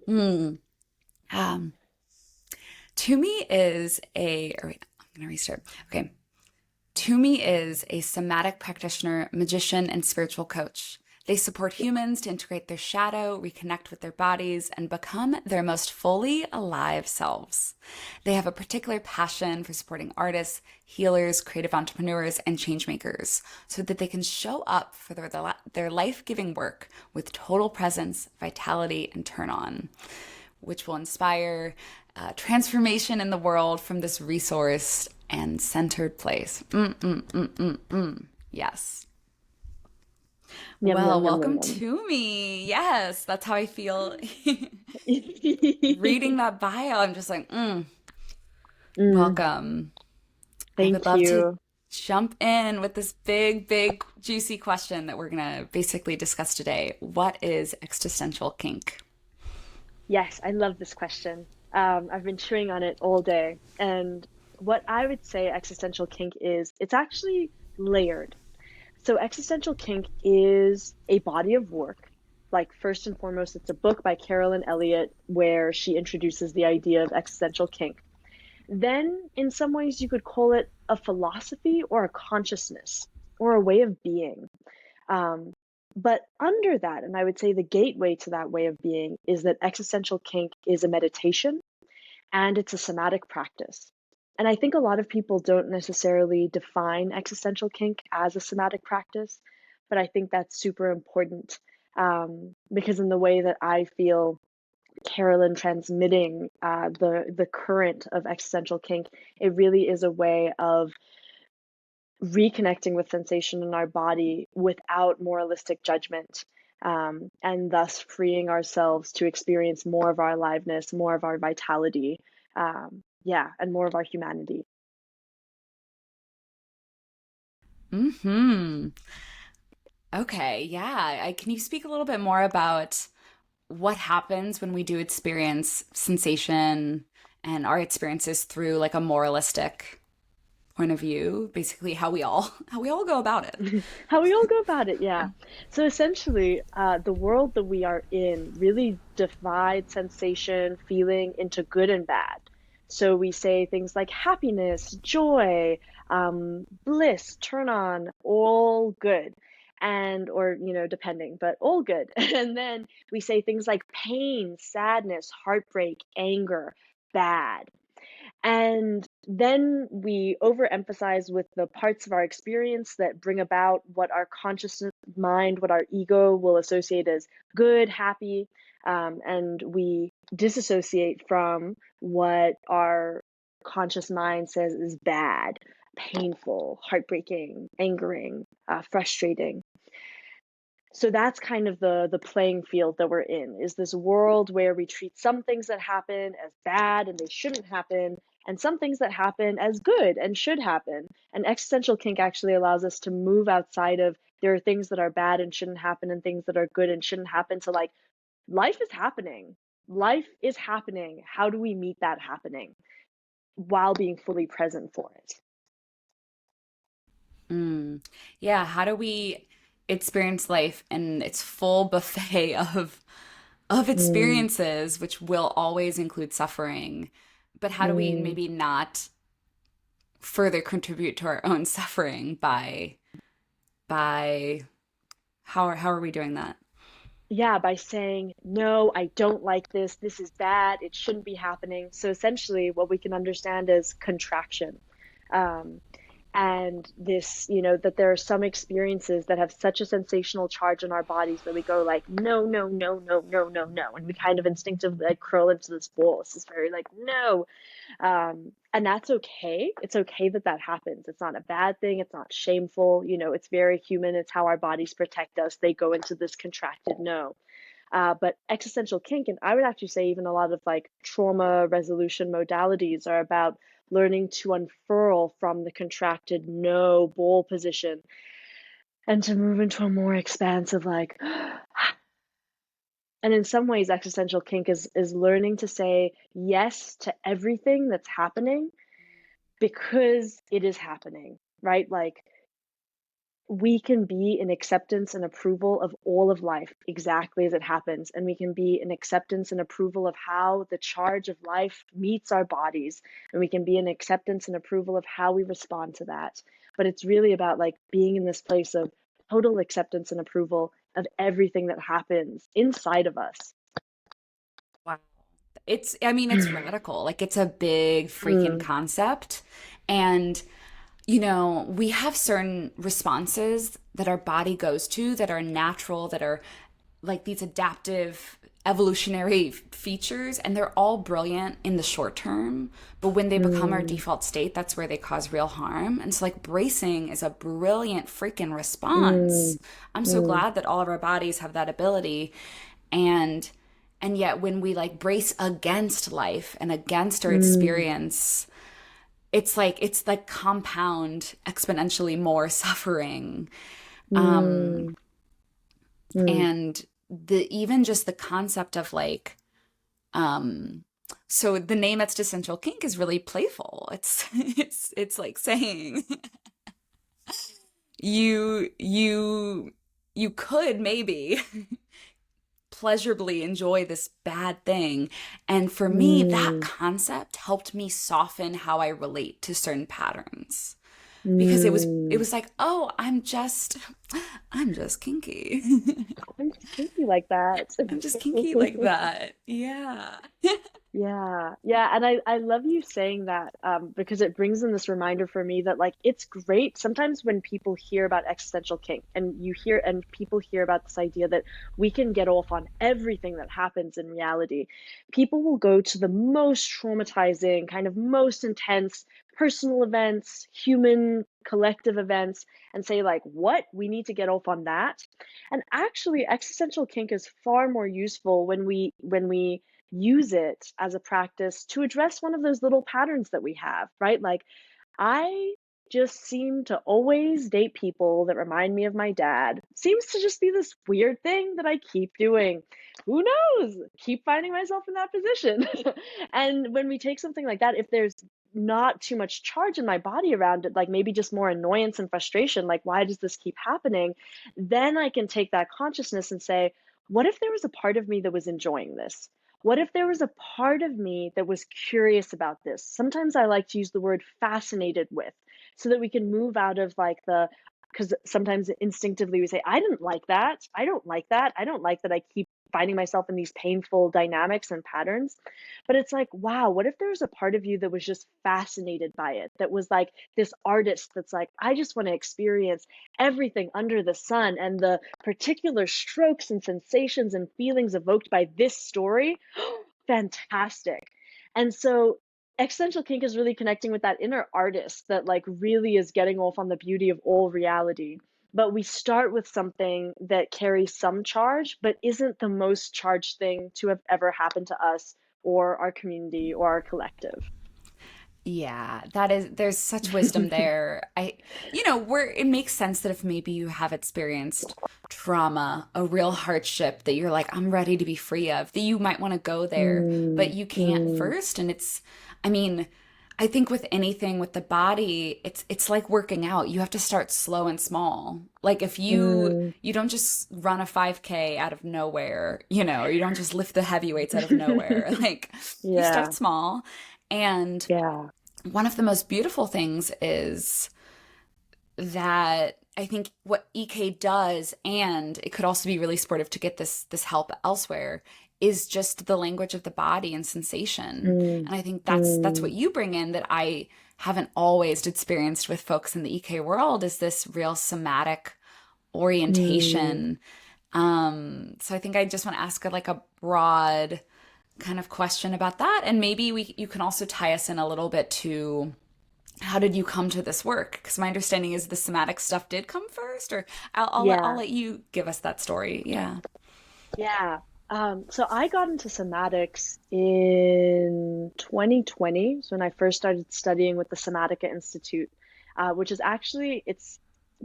Hmm. Um, Tumi is or wait, I'm gonna restart. Okay. Tumi is a somatic practitioner, magician, and spiritual coach. They support humans to integrate their shadow, reconnect with their bodies, and become their most fully alive selves. They have a particular passion for supporting artists, healers, creative entrepreneurs, and changemakers so that they can show up for their life giving work with total presence, vitality, and turn on, which will inspire transformation in the world from this resourced and centered place. Yes. Yum, yum, Well, yum, yum, welcome yum. to me. Yes, that's how I feel reading that bio. I'm just like, Mm, welcome. I would thank love to you. jump in with this big, big, juicy question that we're going to basically discuss today. What is existential kink? Yes, I love this question. I've been chewing on it all day. And what I would say existential kink is, it's actually layered. So, existential kink is a body of work. Like, first and foremost, it's a book by Carolyn Elliott where she introduces the idea of existential kink. Then, in some ways, you could call it a philosophy or a consciousness or a way of being. Um, but under that, and I would say the gateway to that way of being, is that existential kink is a meditation and it's a somatic practice. And I think a lot of people don't necessarily define existential kink as a somatic practice, but I think that's super important because in the way that I feel Carolyn transmitting the current of existential kink, it really is a way of reconnecting with sensation in our body without moralistic judgment, and thus freeing ourselves to experience more of our aliveness, more of our vitality, yeah, and more of our humanity. Hmm. Okay, yeah. Can you speak a little bit more about what happens when we do experience sensation and our experiences through like a moralistic point of view, basically how we all go about it. How we all go about it, yeah. So essentially, the world that we are in really divides sensation, feeling into good and bad. So we say things like happiness, joy, bliss, turn on, all good. And, or, depending, but all good. And then we say things like pain, sadness, heartbreak, anger, bad. And then we overemphasize with the parts of our experience that bring about what our conscious mind, what our ego will associate as good, happy, and we disassociate from what our conscious mind says is bad, painful, heartbreaking, angering, frustrating. So that's kind of the playing field that we're in, is this world where we treat some things that happen as bad and they shouldn't happen, and some things that happen as good and should happen. And existential kink actually allows us to move outside of there are things that are bad and shouldn't happen and things that are good and shouldn't happen, to like, life is happening. Life is happening. How do we meet that happening while being fully present for it? Mm. Yeah, how do we experience life in its full buffet of Mm, experiences, which will always include suffering, but how do we mm. maybe not further contribute to our own suffering by how are we doing that? Yeah, by saying, no, I don't like this. This is bad. It shouldn't be happening. So essentially, what we can understand is contraction. Um, and this, that there are some experiences that have such a sensational charge in our bodies that we go like, no, no, no, no, no, no, no. And we kind of instinctively like curl into this ball. It's just very like, no, and that's okay. It's okay that that happens. It's not a bad thing. It's not shameful. It's very human. It's how our bodies protect us. They go into this contracted no. But existential kink, and I would actually say even a lot of like trauma resolution modalities are about learning to unfurl from the contracted no ball position and to move into a more expansive like and in some ways existential kink is learning to say yes to everything that's happening because it is happening, right? Like we can be in acceptance and approval of all of life exactly as it happens. And we can be in acceptance and approval of how the charge of life meets our bodies. And we can be in acceptance and approval of how we respond to that. But it's really about like being in this place of total acceptance and approval of everything that happens inside of us. Wow. I mean, it's radical. Like, it's a big freaking Mm, concept. And, we have certain responses that our body goes to that are natural, that are like these adaptive evolutionary features, and they're all brilliant in the short term. But when they become our mm, default state, that's where they cause real harm. And so, like, bracing is a brilliant freaking mm, response. I'm so mm, glad that all of our bodies have that ability. And yet when we like brace against life and against our mm, experience, it's like compound exponentially more suffering. um mm, mm, and the even just the concept of like, um so the name Existential Kink is really playful. It's like saying you could maybe pleasurably enjoy this bad thing. And for me, that mm, concept helped me soften how I relate to certain patterns, because it mm. was like, oh, I'm just kinky. I'm just kinky like that. I'm just kinky like that. Yeah. Yeah, yeah, and I love you saying that because it brings in this reminder for me that like it's great sometimes when people hear about existential kink and people hear about this idea that we can get off on everything that happens in reality. People will go to the most traumatizing, kind of most intense personal events, human collective events, and say like, "What? We need to get off on that." And actually, existential kink is far more useful when we use it as a practice to address one of those little patterns that we have, right? Like, I just seem to always date people that remind me of my dad. Seems to just be this weird thing that I keep doing. Who knows? Keep finding myself in that position. And when we take something like that, if there's not too much charge in my body around it, like maybe just more annoyance and frustration, like, why does this keep happening? Then I can take that consciousness and say, what if there was a part of me that was enjoying this? What if there was a part of me that was curious about this? Sometimes I like to use the word fascinated with so that we can move out of like because sometimes instinctively we say, I didn't like that. I don't like that. I don't like that I keep finding myself in these painful dynamics and patterns. But it's like, wow, what if there was a part of you that was just fascinated by it? That was like this artist that's like, I just want to experience everything under the sun and the particular strokes and sensations and feelings evoked by this story. Fantastic. And so existential kink is really connecting with that inner artist that like really is getting off on the beauty of all reality. But we start with something that carries some charge but isn't the most charged thing to have ever happened to us or our community or our collective. Yeah, there's such wisdom there. Where it makes sense that if maybe you have experienced trauma, a real hardship that you're like, I'm ready to be free of, that you might want to go there, but Mm, you can't mm, first. And I mean, I think with anything with the body, it's like working out. You have to start slow and small. Like, if mm. you don't just run a 5K out of nowhere, or you don't just lift the heavy weights out of nowhere. Like, you start Yeah, small. And yeah. one of the most beautiful things is that I think what EK does, and it could also be really supportive to get this help elsewhere, is just the language of the body and sensation. Mm, And I think that's what mm, you bring in that I haven't always experienced with folks in the EK world, is this real somatic mm. orientation. So I think I just want to ask like a broad kind of question about that, and maybe you can also tie us in a little bit to how did you come to this work? Because my understanding is the somatic stuff did come first, or I'll Yeah, let you give us that story. Yeah. yeah. So I got into somatics in 2020. So when I first started studying with the Somatica Institute, which is actually it's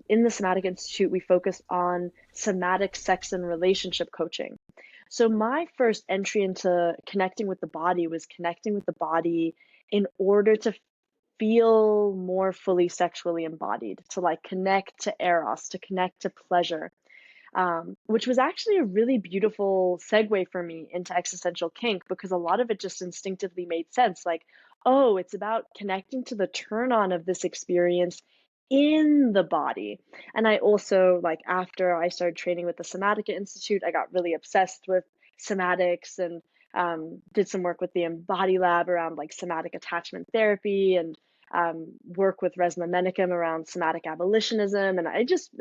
in the Somatic Institute, we focus on somatic sex and relationship coaching. So my first entry into connecting with the body was connecting with the body in order to feel more fully sexually embodied, to like connect to eros, to connect to pleasure, which was actually a really beautiful segue for me into existential kink because a lot of it just instinctively made sense. Like, oh, it's about connecting to the turn on of this experience in the body. And I also, like, after I started training with the Somatic Institute, I got really obsessed with somatics and did some work with the Embody Lab around like somatic attachment therapy and work with Resma Menakem around somatic abolitionism. And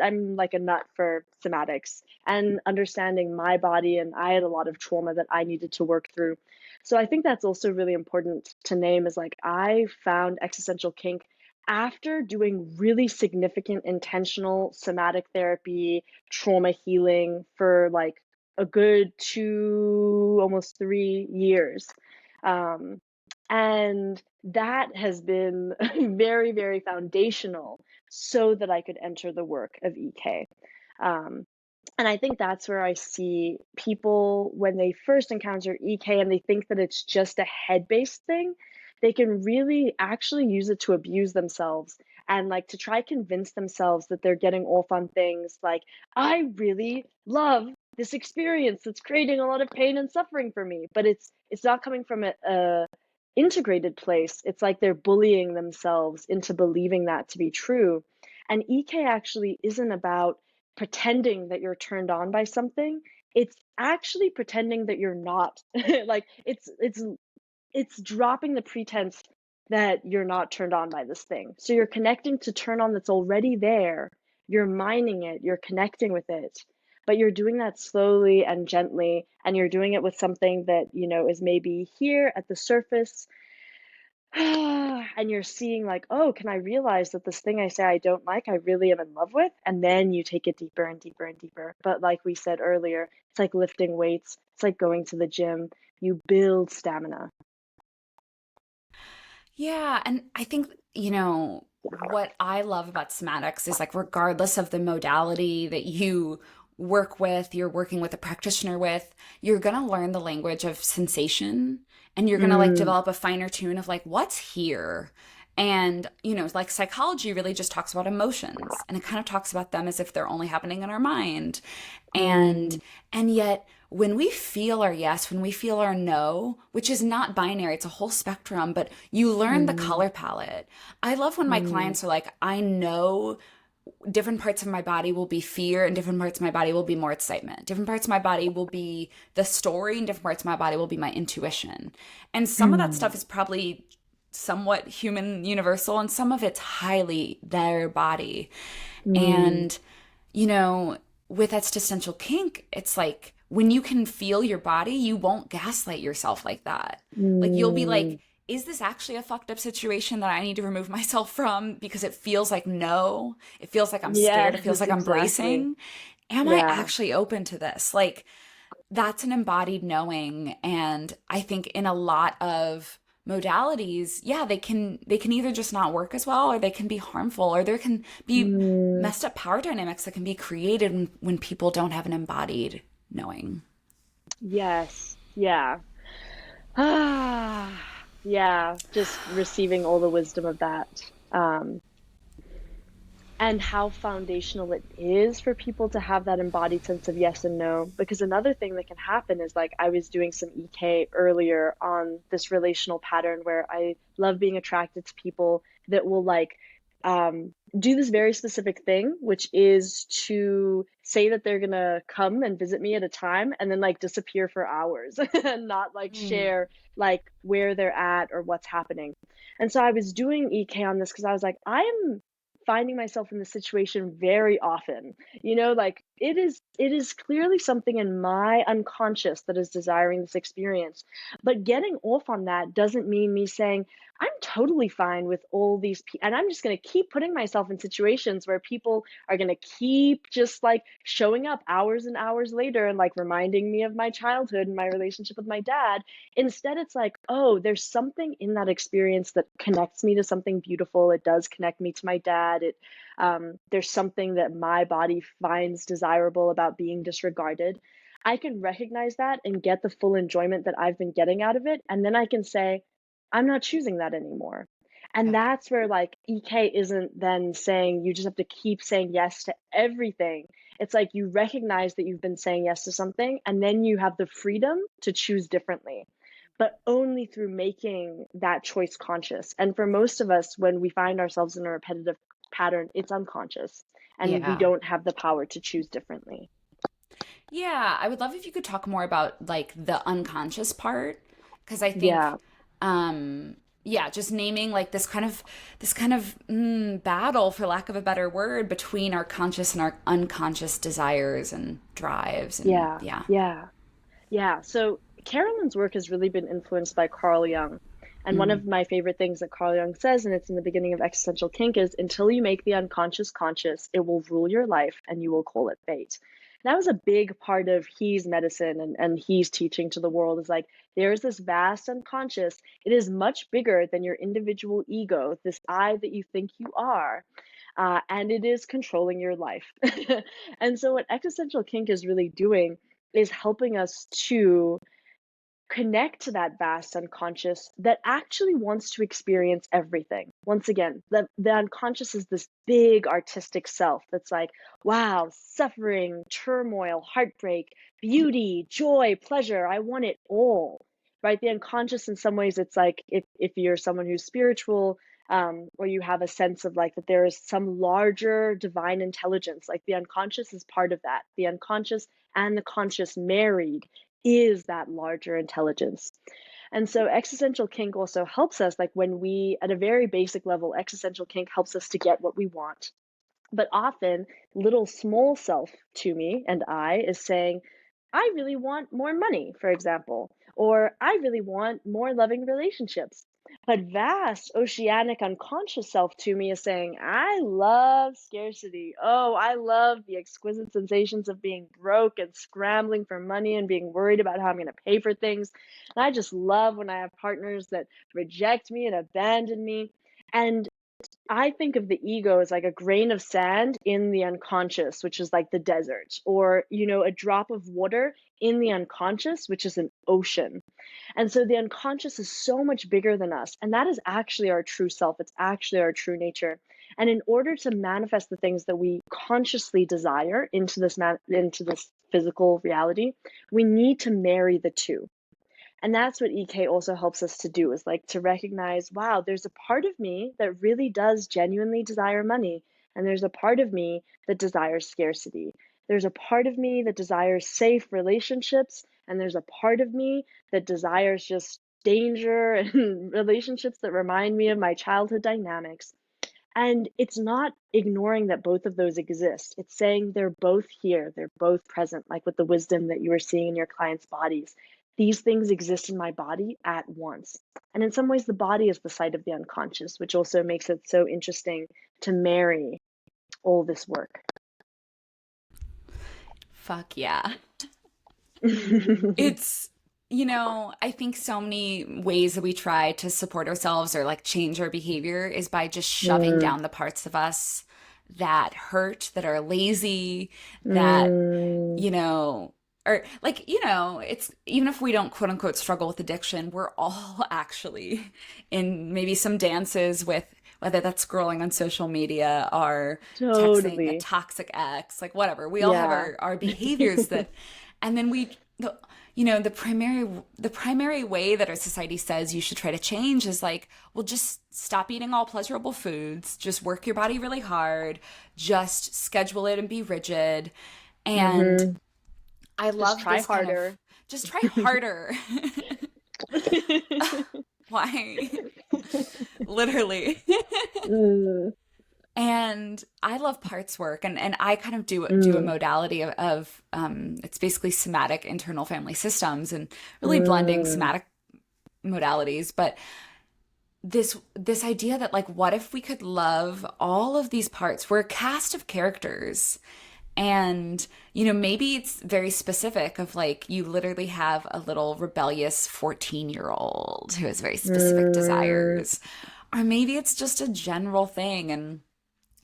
I'm like a nut for somatics and understanding my body. And I had a lot of trauma that I needed to work through. So I think that's also really important to name is like I found existential kink after doing really significant intentional somatic therapy, trauma healing for like a good 2, almost 3 years. Um, and that has been very, very foundational so that I could enter the work of EK. Um, and I think that's where I see people when they first encounter EK and they think that it's just a head based thing, they can really actually use it to abuse themselves and like to try convince themselves that they're getting off on things like, I really love this experience that's creating a lot of pain and suffering for me. But it's not coming from a integrated place. It's like they're bullying themselves into believing that to be true. And EK actually isn't about pretending that you're turned on by something. It's actually pretending that you're not. Like it's dropping the pretense that you're not turned on by this thing. So you're connecting to turn on that's already there. You're mining it, you're connecting with it. But you're doing that slowly and gently, and you're doing it with something that, is maybe here at the surface. And you're seeing like, oh, can I realize that this thing I say I don't like, I really am in love with? And then you take it deeper and deeper and deeper. But like we said earlier, it's like lifting weights, it's like going to the gym. You build stamina. Yeah, and I think, what I love about somatics is like regardless of the modality that you work with, you're working with a practitioner with, you're gonna learn the language of sensation and you're gonna like Mm, develop a finer tune of like what's here. And, like psychology really just talks about emotions and it kind of talks about them as if they're only happening in our mind. And mm, and yet when we feel our yes, when we feel our no, which is not binary, it's a whole spectrum, but you learn the mm, color palette. I love when my mm, clients are like, I know different parts of my body will be fear and different parts of my body will be more excitement. Different parts of my body will be the story and different parts of my body will be my intuition. And some of that stuff mm, is probably somewhat human universal and some of it's highly their body. mm. And, you know, with existential kink, it's like when you can feel your body, you won't gaslight yourself like that. Like you'll be like, Mm. is this actually a fucked up situation that I need to remove myself from because it feels like no, it feels like I'm scared, it feels Yes, like I'm exactly. bracing. Am I Yeah. actually open to this? Like that's an embodied knowing. And I think in a lot of modalities, yeah, they can either just not work as well or they can be harmful or there can be Mm. messed up power dynamics that can be created when people don't have an embodied knowing. Yes. Yeah. Ah, yeah. Just receiving all the wisdom of that. Um, and how foundational it is for people to have that embodied sense of yes and no. Because another thing that can happen is like I was doing some EK earlier on this relational pattern where I love being attracted to people that will like do this very specific thing, which is to say that they're gonna come and visit me at a time and then like disappear for hours and not like Mm. share like where they're at or what's happening. And so I was doing EK on this because I was like, I'm finding myself in this situation very often. Like it is clearly something in my unconscious that is desiring this experience. But getting off on that doesn't mean me saying, I'm totally fine with all these people. And I'm just going to keep putting myself in situations where people are going to keep just like showing up hours and hours later and like reminding me of my childhood and my relationship with my dad. Instead, it's like, oh, there's something in that experience that connects me to something beautiful. It does connect me to my dad. There's something that my body finds desirable about being disregarded. I can recognize that and get the full enjoyment that I've been getting out of it. And then I can say, I'm not choosing that anymore. And Yeah. that's where like EK isn't then saying you just have to keep saying yes to everything. It's like you recognize that you've been saying yes to something, and then you have the freedom to choose differently, but only through making that choice conscious. And for most of us, when we find ourselves in a repetitive pattern, it's unconscious and we Yeah. don't have the power to choose differently. Yeah, I would love if you could talk more about like the unconscious part, because I think Yeah. yeah, just naming like this kind of battle, for lack of a better word, between our conscious and our unconscious desires and drives, and Yeah. yeah. Yeah. Yeah, so Carolyn's work has really been influenced by Carl Jung. And one Mm. of my favorite things that Carl Jung says, and it's in the beginning of Existential Kink, is until you make the unconscious conscious, it will rule your life and you will call it fate. That was a big part of he's medicine and he's teaching to the world is like, there's this vast unconscious. It is much bigger than your individual ego, this I that you think you are. And it is controlling your life. And so, what Existential Kink is really doing is helping us to connect to that vast unconscious that actually wants to experience everything. Once again, the unconscious is this big artistic self that's like, wow, suffering, turmoil, heartbreak, beauty, joy, pleasure. I want it all. Right? The unconscious, in some ways, it's like if you're someone who's spiritual, or you have a sense of like that there is some larger divine intelligence, like the unconscious is part of that. The unconscious and the conscious married is that larger intelligence. And so existential kink also helps us, like when we, at a very basic level, existential kink helps us to get what we want. But often, little small self to me and I is saying, I really want more money, for example, or I really want more loving relationships. But vast oceanic unconscious self to me is saying, I love scarcity. Oh, I love the exquisite sensations of being broke and scrambling for money and being worried about how I'm going to pay for things. And I just love when I have partners that reject me and abandon me. And I think of the ego as like a grain of sand in the unconscious, which is like the desert, or, a drop of water in the unconscious, which is an ocean. And so the unconscious is so much bigger than us. And that is actually our true self. It's actually our true nature. And in order to manifest the things that we consciously desire into this physical reality, we need to marry the two. And that's what EK also helps us to do is like to recognize, wow, there's a part of me that really does genuinely desire money. And there's a part of me that desires scarcity. There's a part of me that desires safe relationships. And there's a part of me that desires just danger and relationships that remind me of my childhood dynamics. And it's not ignoring that both of those exist. It's saying they're both here, they're both present, like with the wisdom that you were seeing in your clients' bodies. These things exist in my body at once. And in some ways, the body is the site of the unconscious, which also makes it so interesting to marry all this work. Fuck yeah. It's, I think so many ways that we try to support ourselves or like change our behavior is by just shoving Mm, down the parts of us that hurt, that are lazy, that, mm, or like, it's even if we don't quote unquote struggle with addiction, we're all actually in maybe some dances with whether that's scrolling on social media or texting a totally. toxic ex, like whatever. We all have Yeah. our behaviors that, and then the primary way that our society says you should try to change is like, well, just stop eating all pleasurable foods, just work your body really hard, just schedule it and be rigid. And Hmm. I Just love try this kind of harder. just try harder. Why? Literally. Mm, And I love parts work, and I kind of do a mm, modality of it's basically somatic internal family systems and really blending mm. somatic modalities, but this idea that like what if we could love all of these parts? We're a cast of characters. And, maybe it's very specific of like you literally have a little rebellious 14-year-old who has very specific Mm, desires. Or maybe it's just a general thing. And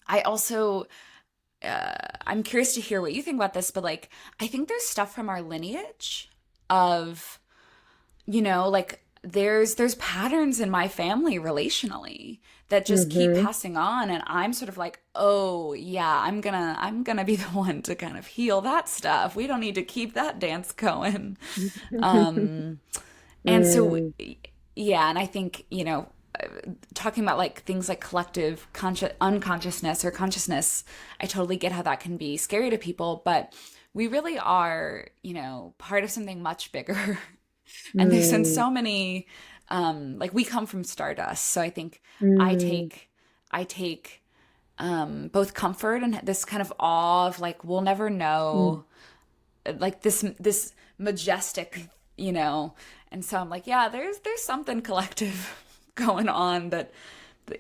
I also, I'm curious to hear what you think about this, but like, I think there's stuff from our lineage of, like there's patterns in my family relationally that just keep Mm-hmm. passing on, and I'm sort of like, oh yeah, I'm gonna be the one to kind of heal that stuff. We don't need to keep that dance going. um and so Mm, yeah, and I think, talking about like things like collective unconsciousness or consciousness, I totally get how that can be scary to people, but we really are, part of something much bigger. And there's been mm, so many, like we come from stardust. So I think I mm, take, both comfort and this kind of awe of like, we'll never mm. know, like this majestic, you know. And so I'm like, yeah, there's something collective going on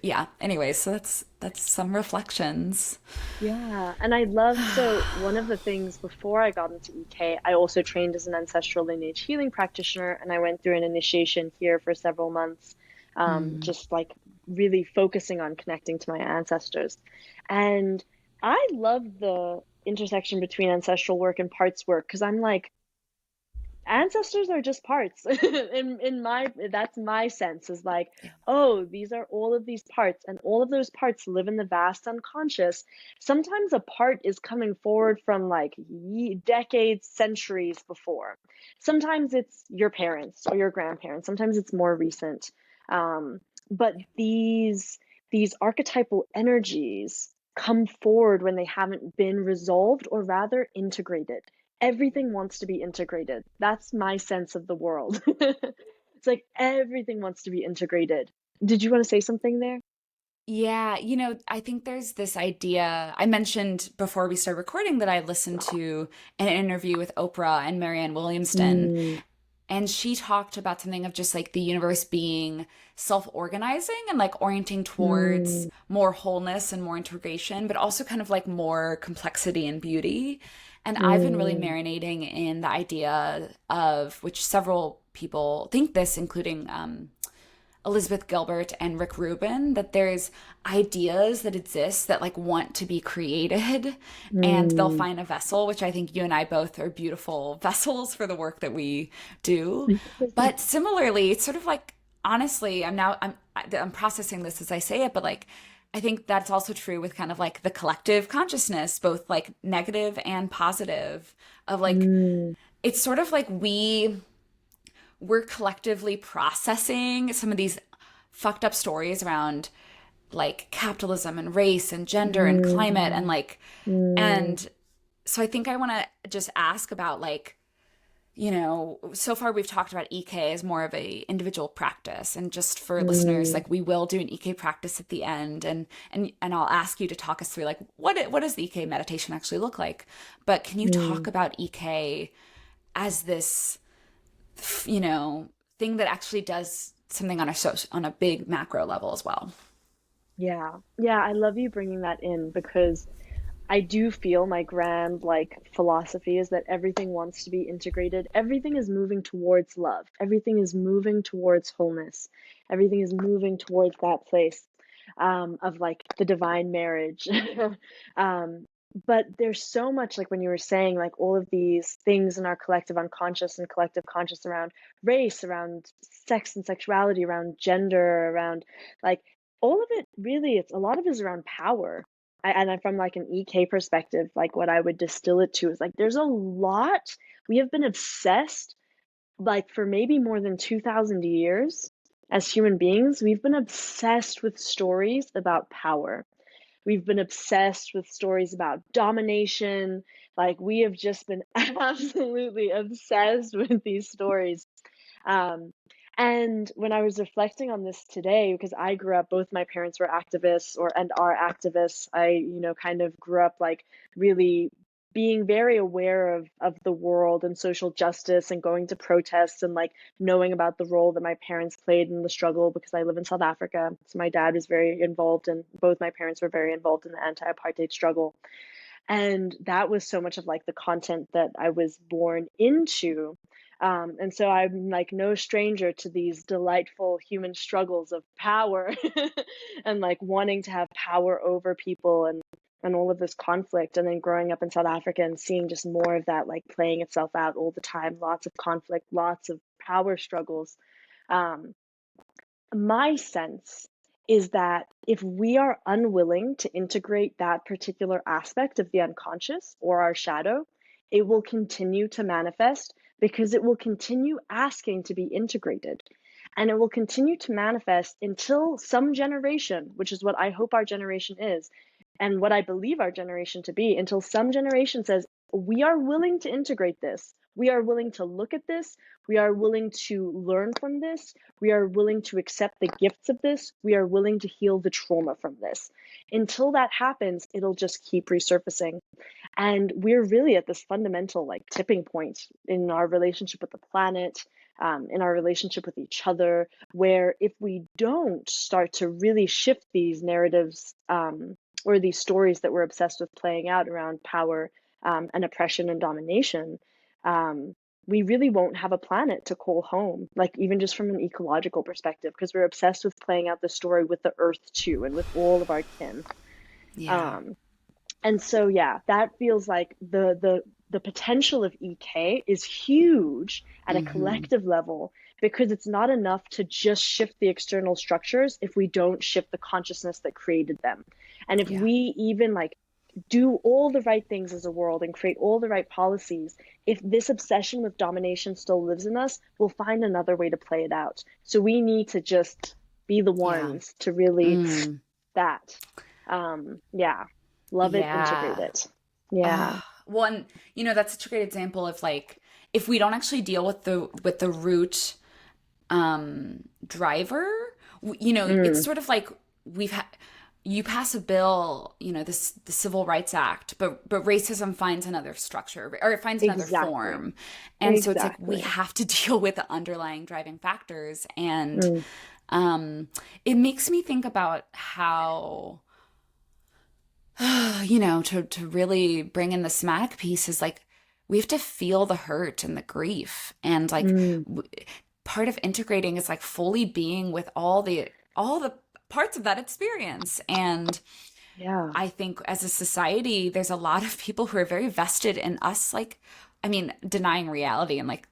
yeah. Anyway, so that's some reflections. Yeah, and I love, so one of the things before I got into EK, I also trained as an ancestral lineage healing practitioner, and I went through an initiation here for several months, Mm, just like really focusing on connecting to my ancestors. And I love the intersection between ancestral work and parts work because I'm like, ancestors are just parts in my, that's my sense, is like, yeah. oh, these are all of these parts, and all of those parts live in the vast unconscious. Sometimes a part is coming forward from like decades, centuries before. Sometimes it's your parents or your grandparents, sometimes it's more recent. But these archetypal energies come forward when they haven't been resolved, or rather integrated. Everything wants to be integrated. That's my sense of the world. It's like everything wants to be integrated. Did you want to say something there? Yeah, I think there's this idea. I mentioned before we started recording that I listened to an interview with Oprah and Marianne Williamson, Mm, and she talked about something of just like the universe being self-organizing and like orienting towards mm, more wholeness and more integration, but also kind of like more complexity and beauty. And I've been really mm, marinating in the idea of, which several people think this, including Elizabeth Gilbert and Rick Rubin, that there's ideas that exist that like want to be created, and they'll mm. find a vessel, which I think you and I both are beautiful vessels for the work that we do. But similarly, it's sort of like, honestly, I'm processing this as I say it, but like I think that's also true with kind of like the collective consciousness, both like negative and positive, of like, Mm, it's sort of like we're collectively processing some of these fucked up stories around like capitalism and race and gender and climate and mm, like, mm, and so I think I want to just ask about like, so far we've talked about EK as more of a individual practice, and just for listeners, mm, like we will do an EK practice at the end, and I'll ask you to talk us through like what does the EK meditation actually look like, but can you talk mm. about EK as this, thing that actually does something on a big macro level as well. Yeah. Yeah, I love you bringing that in because I do feel my grand like philosophy is that everything wants to be integrated. Everything is moving towards love. Everything is moving towards wholeness. Everything is moving towards that place of like the divine marriage. um, but there's so much, like when you were saying like all of these things in our collective unconscious and collective conscious around race, around sex and sexuality, around gender, around like all of it really, it's a lot of it is around power. And I'm from like an EK perspective, like what I would distill it to is like there's a lot. We have been obsessed, like for maybe more than 2,000 years as human beings, we've been obsessed with stories about power. We've been obsessed with stories about domination. Like we have just been absolutely obsessed with these stories. Um, and when I was reflecting on this today, because I grew up, both my parents were activists or and are activists. I, kind of grew up like really being very aware of the world and social justice and going to protests and like knowing about the role that my parents played in the struggle because I live in South Africa. So my dad was very involved and both my parents were very involved in the anti-apartheid struggle. And that was so much of like the content that I was born into. And so I'm like no stranger to these delightful human struggles of power and like wanting to have power over people and all of this conflict. And then growing up in South Africa and seeing just more of that like playing itself out all the time, lots of conflict, lots of power struggles. Um, my sense is that if we are unwilling to integrate that particular aspect of the unconscious or our shadow, it will continue to manifest because it will continue asking to be integrated. And it will continue to manifest until some generation, which is what I hope our generation is, and what I believe our generation to be, until some generation says, we are willing to integrate this. We are willing to look at this. We are willing to learn from this. We are willing to accept the gifts of this. We are willing to heal the trauma from this. Until that happens, it'll just keep resurfacing. And we're really at this fundamental like tipping point in our relationship with the planet, in our relationship with each other, where if we don't start to really shift these narratives, or these stories that we're obsessed with playing out around power, and oppression and domination, um, we really won't have a planet to call home, like even just from an ecological perspective, because we're obsessed with playing out the story with the earth too and with all of our kin. Yeah. Um, and so yeah, that feels like the potential of EK is huge at a Mm-hmm. collective level because it's not enough to just shift the external structures if we don't shift the consciousness that created them. And if Yeah. we even like do all the right things as a world and create all the right policies, if this obsession with domination still lives in us, we'll find another way to play it out. So we need to just be the Yeah. ones to really Mm. that. Yeah. Love it, integrate Yeah. it. Yeah. Well, and that's such a great example of like if we don't actually deal with the root driver, it's Mm, sort of like we've had you pass a bill, the Civil Rights Act, but racism finds another structure or it finds another exactly. form. And so it's like we Exactly. have to deal with the underlying driving factors. And Mm, it makes me think about how to really bring in the somatic piece is like we have to feel the hurt and the grief and like mm, part of integrating is like fully being with all the parts of that experience. And yeah. I think as a society there's a lot of people who are very vested in us, like I mean denying reality and like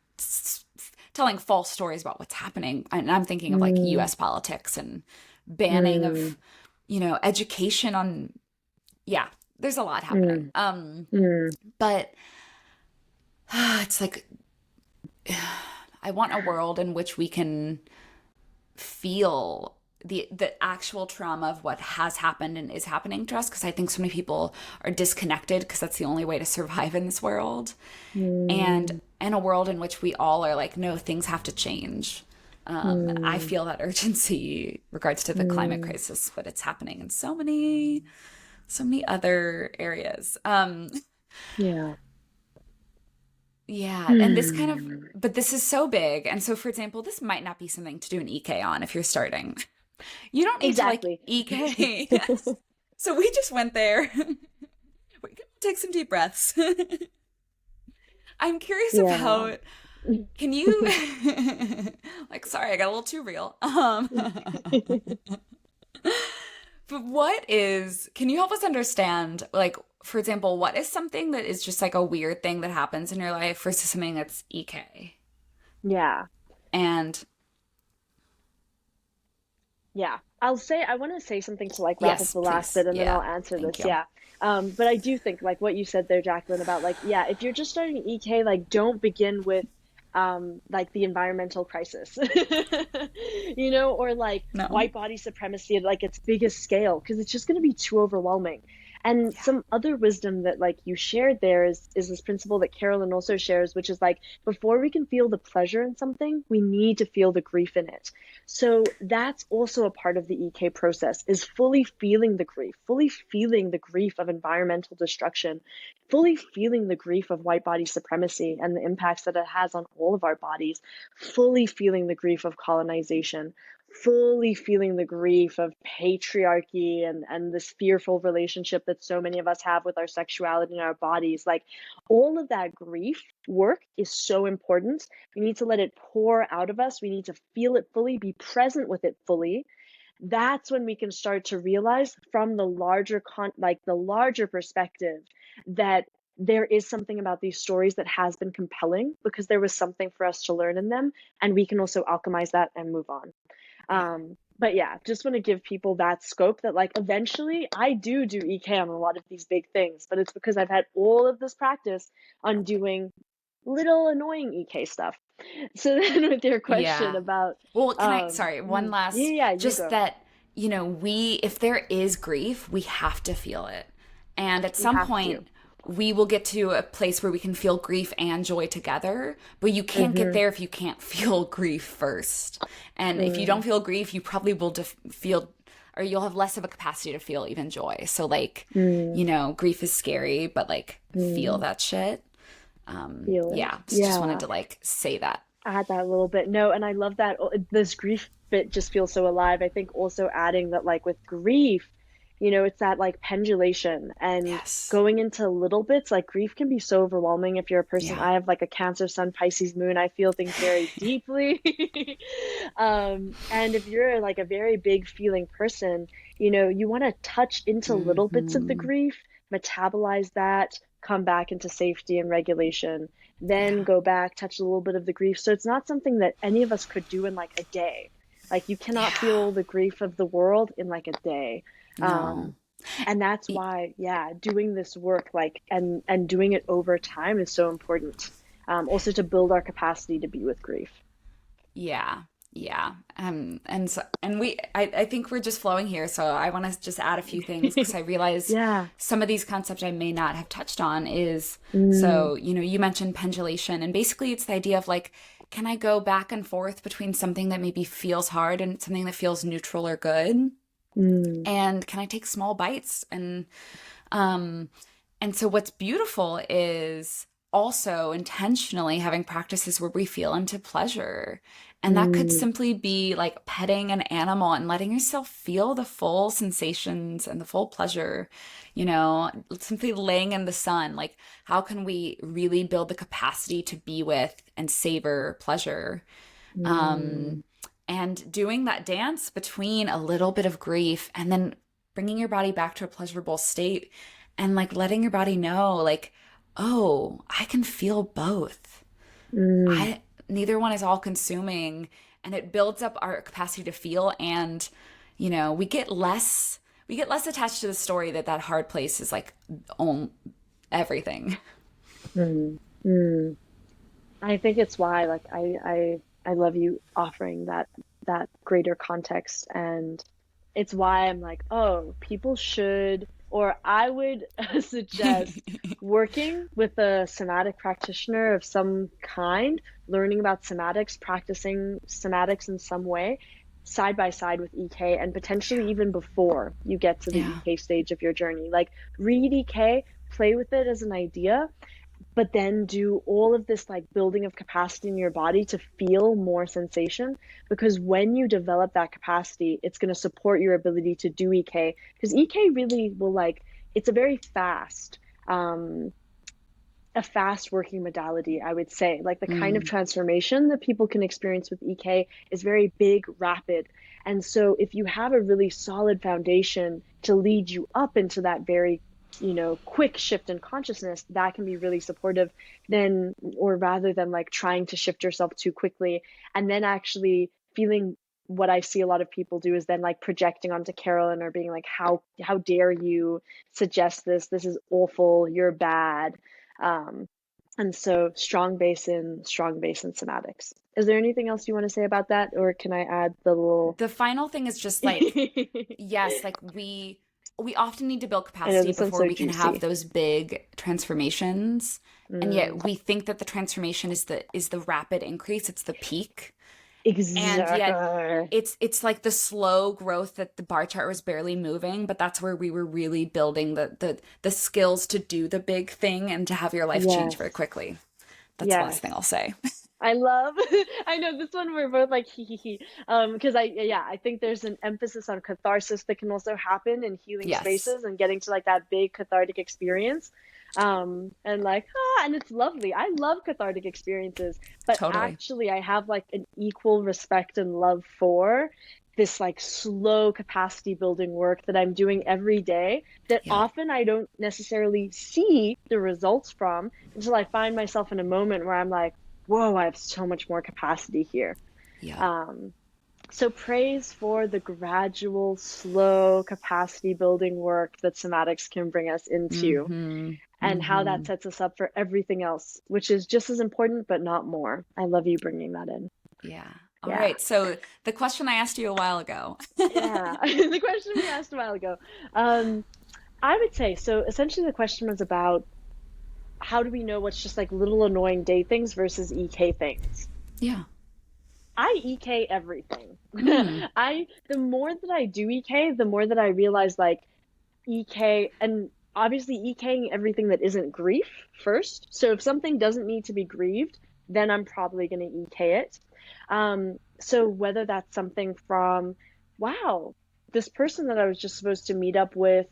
telling false stories about what's happening. And I'm thinking of like Mm, US politics and banning mm, of education on, yeah, there's a lot happening. mm, mm, But it's like I want a world in which we can feel the actual trauma of what has happened and is happening to us, because I think so many people are disconnected because that's the only way to survive in this world. And mm, in a world in which we all are like, no, things have to change. And I mm, feel that urgency regards to the climate mm. crisis, but it's happening in so many other areas. Yeah. Yeah, and Hmm. but this is so big. And so, for example, this might not be something to do an EK on if you're starting. You don't need to like Exactly. EK. So we just went there. We can take some deep breaths. I'm curious Yeah. about, can you, like, sorry, I got a little too real. But can you help us understand, like, for example, what is something that is just like a weird thing that happens in your life versus something that's EK? Yeah. And Yeah. I want to say something to like wrap up yes, the last please. bit and then Yeah. I'll answer Thank this. you. Yeah. But I do think like what you said there, Jaclyn, about like, yeah, if you're just starting EK, like don't begin with like the environmental crisis, or like No. white body supremacy at like its biggest scale, because it's just going to be too overwhelming. And Yeah. some other wisdom that like you shared there is this principle that Carolyn also shares, which is like before we can feel the pleasure in something, we need to feel the grief in it. So that's also a part of the EK process is fully feeling the grief, fully feeling the grief of environmental destruction, fully feeling the grief of white body supremacy and the impacts that it has on all of our bodies, fully feeling the grief of colonization, fully feeling the grief of patriarchy and this fearful relationship that so many of us have with our sexuality and our bodies. Like all of that grief work is so important. We need to let it pour out of us. We need to feel it fully, be present with it fully. That's when we can start to realize from the larger like the larger perspective that there is something about these stories that has been compelling because there was something for us to learn in them, and we can also alchemize that and move on. Yeah. But yeah, just want to give people that scope that like eventually I do EK on a lot of these big things, but it's because I've had all of this practice on doing little annoying EK stuff. So then with your question Yeah. about Well, sorry, one yeah, last, yeah, you just go. that, if there is grief, we have to feel it. And at We some have to. point, we will get to a place where we can feel grief and joy together, but you can't get Mm-hmm. there if you can't feel grief first. And if you don't Mm, feel grief, you probably will feel, or you'll have less of a capacity to feel even joy. So, like, mm, grief is scary, but like, feel mm. that shit. Feel it. Yeah, just wanted Yeah. to like say that. Add that a little bit. No, and I love that this grief bit just feels so alive. I think also adding that like with grief, it's that like pendulation and Yes. going into little bits. Like grief can be so overwhelming if you're a person. Yeah. I have like a Cancer Sun, Pisces Moon. I feel things very deeply. And if you're like a very big feeling person, you want to touch into little bits of the Hmm. grief, metabolize that, come back into safety and regulation, then Yeah. go back, touch a little bit of the grief. So it's not something that any of us could do in like a day. Like you cannot Yeah. feel the grief of the world in like a day. No. And that's why, yeah, doing this work like and doing it over time is so important. Also to build our capacity to be with grief. Yeah. Yeah. I think we're just flowing here. So I want to just add a few things because I realize Yeah. some of these concepts I may not have touched on is Mm, so, you mentioned pendulation, and basically it's the idea of like, can I go back and forth between something that maybe feels hard and something that feels neutral or good? mm, And can I take small bites? Um, and so what's beautiful is also intentionally having practices where we feel into pleasure. And that could mm, simply be like petting an animal and letting yourself feel the full sensations and the full pleasure, simply laying in the sun. Like, how can we really build the capacity to be with and savor pleasure? mm, Um, and doing that dance between a little bit of grief and then bringing your body back to a pleasurable state and like letting your body know, like, oh, I can feel both. mm. I Neither one is all consuming, and it builds up our capacity to feel. And we get less attached to the story that hard place is like everything. Mm, mm. I think it's why like I love you offering that greater context, and it's why I'm like, oh, people should, or I would suggest working with a somatic practitioner of some kind, learning about somatics, practicing somatics in some way, side by side with EK, and potentially even before you get to the Yeah. EK stage of your journey. Like read EK, play with it as an idea, but then do all of this like building of capacity in your body to feel more sensation, because when you develop that capacity it's going to support your ability to do EK, because EK really will like, it's a very fast um a fast working modality, I would say. Like the kind of Mm, transformation that people can experience with EK is very big, rapid. And so if you have a really solid foundation to lead you up into that very, quick shift in consciousness, that can be really supportive then, or rather than like trying to shift yourself too quickly and then actually feeling, what I see a lot of people do is then like projecting onto Carolyn or being like, how dare you suggest this? This is awful. You're bad. Um, and so strong base in somatics. Is there anything else you want to say about that, or can I add the little? the final thing is just like, I yes, like we often need to build know capacity this one's before so we can have juicy. those big transformations. And Mm, yet we think that the transformation is the rapid increase, it's the peak. And yet exactly. it's like the slow growth that the bar chart was barely moving, but that's where we were really building the skills to do the big thing and to have your life change Yes. very quickly. That's the last thing Yes. I'll say. I love, I know this one we're both like hee hee hee. Because yeah, I think there's an emphasis on catharsis that can also happen in healing Yes, spaces and getting to like that big cathartic experience. And like, and it's lovely. I love cathartic experiences, but totally. actually I have like an equal respect and love for this like slow capacity building work that I'm doing every day that Yeah. often I don't necessarily see the results from until I find myself in a moment where I'm like, whoa, I have so much more capacity here. Yeah. Um, so praise for the gradual, slow capacity building work that somatics can bring us into, Mm-hmm. and how that Mm-hmm. sets us up for everything else, which is just as important, but not more. I love you bringing that in. Yeah. All Yeah. right. So the question I asked you a while ago. Yeah. The question we asked a while ago. Um, I would say so. Essentially, the question was about how do we know what's just like little annoying day things versus EK things? Yeah. I EK everything. Mm. The more that I do EK, the more that I realize like EK, and obviously EKing everything that isn't grief first. So if something doesn't need to be grieved, then I'm probably going to EK it. So whether that's something from, wow, this person that I was just supposed to meet up with,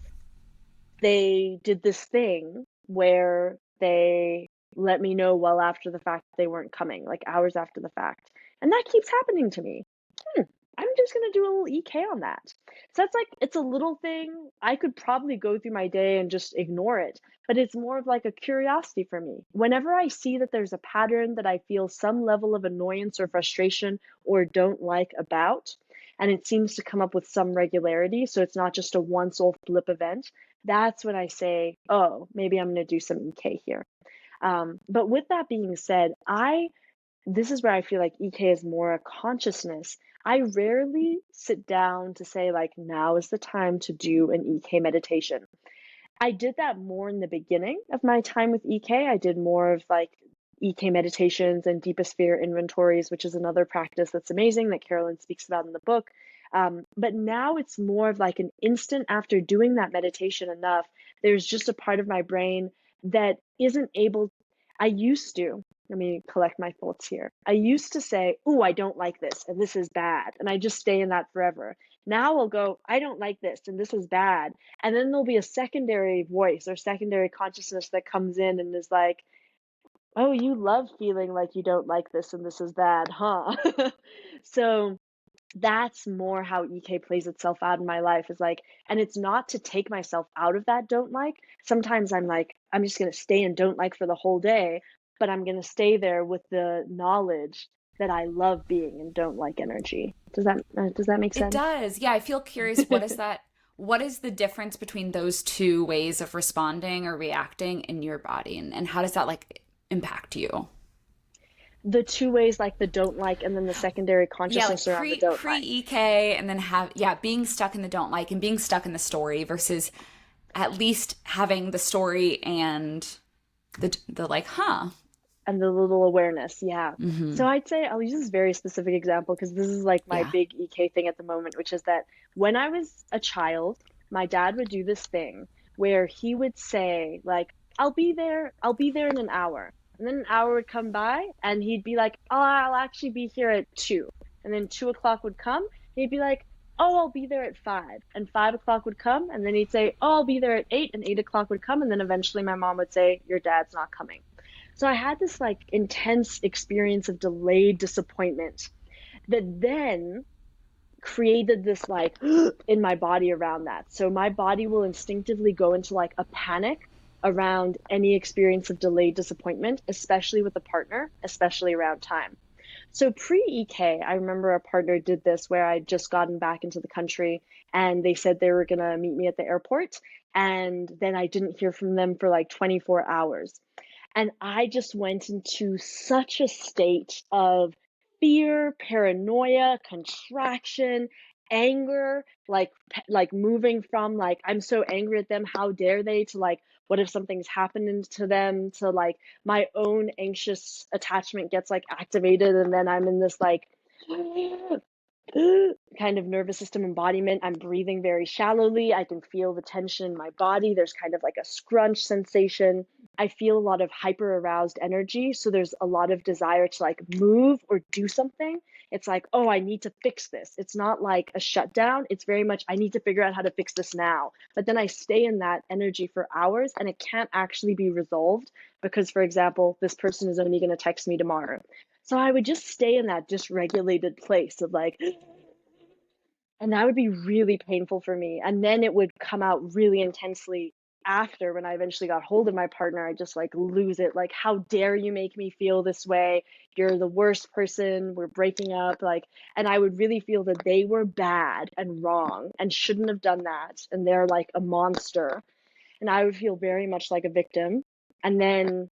they did this thing where they let me know well after the fact they weren't coming, like hours after the fact. And that keeps happening to me. I'm just gonna do a little EK on that. So that's like, it's a little thing. I could probably go through my day and just ignore it, but it's more of like a curiosity for me. Whenever I see that there's a pattern that I feel some level of annoyance or frustration or don't like about, and it seems to come up with some regularity, so it's not just a once off blip event, that's when I say, oh, maybe I'm gonna do some EK here. But with that being said, this is where I feel like EK is more a consciousness. I rarely sit down to say, like, now is the time to do an EK meditation. I did that more in the beginning of my time with EK. I did more of like EK meditations and deepest sphere inventories, which is another practice that's amazing that Carolyn speaks about in the book. But now it's more of like an instant after doing that meditation enough, there's just a part of my brain that isn't able. I used to, let me collect my thoughts here. I used to say, oh, I don't like this and this is bad. And I just stay in that forever. Now I'll go, I don't like this and this is bad. And then there'll be a secondary voice or secondary consciousness that comes in and is like, oh, you love feeling like you don't like this and this is bad, huh? So that's more how EK plays itself out in my life, is like, and it's not to take myself out of that don't like. Sometimes I'm like, I'm just going to stay in don't like for the whole day, but I'm going to stay there with the knowledge that I love being in don't like energy. Does that make It sense? does. Yeah, I feel curious. What is that? What is the difference between those two ways of responding or reacting in your body, and how does that like impact you? The two ways, like the don't like and then the secondary Yeah, like consciousness around the don't pre like. EK, and then have, yeah, being stuck in the don't like and being stuck in the story versus at least having the story and the like, huh? And the little awareness, yeah. Mm-hmm. So I'd say I'll use this very specific example because this is like my Yeah. big EK thing at the moment, which is that when I was a child, my dad would do this thing where he would say, like, I'll be there in an hour. And then an hour would come by and he'd be like, oh, I'll actually be here at 2. And then 2 o'clock would come and he'd be like, oh, I'll be there at 5. And 5 o'clock would come and then he'd say, oh, I'll be there at 8. And 8 o'clock would come. And then eventually my mom would say, your dad's not coming. So I had this like intense experience of delayed disappointment that then created this like in my body around that. So my body will instinctively go into like a panic around any experience of delayed disappointment, especially with a partner, especially around time. So pre EK, I remember a partner did this where I'd just gotten back into the country and they said they were going to meet me at the airport. And then I didn't hear from them for like 24 hours. And I just went into such a state of fear, paranoia, contraction, anger, like moving from like I'm so angry at them, how dare they, to like what if something's happening to them, to like my own anxious attachment gets like activated and then I'm in this like kind of nervous system embodiment. I'm breathing very shallowly. I can feel the tension in my body. There's kind of like a scrunch sensation. I feel a lot of hyper aroused energy. So there's a lot of desire to like move or do something. It's like, oh, I need to fix this. It's not like a shutdown. It's very much, I need to figure out how to fix this now. But then I stay in that energy for hours and it can't actually be resolved because, for example, this person is only going to text me tomorrow. So I would just stay in that dysregulated place of like, And that would be really painful for me. And then it would come out really intensely after when I eventually got hold of my partner. I just like lose it. Like, how dare you make me feel this way? You're the worst person. We're breaking up. Like, and I would really feel that they were bad and wrong and shouldn't have done that. And they're like a monster. And I would feel very much like a victim. And then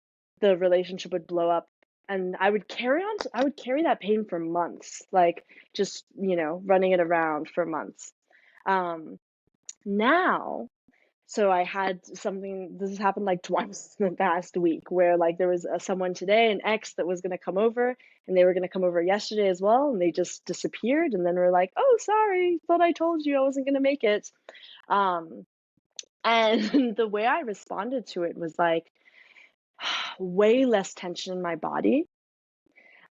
the relationship would blow up. And I would carry that pain for months, like just, running it around for months. Um, Now, so I had something, this has happened like twice in the past week where like there was someone today, an ex that was going to come over and they were going to come over yesterday as well. And they just disappeared. And then we're like, oh, sorry, thought I told you I wasn't going to make it. Um, and the way I responded to it was like way less tension in my body.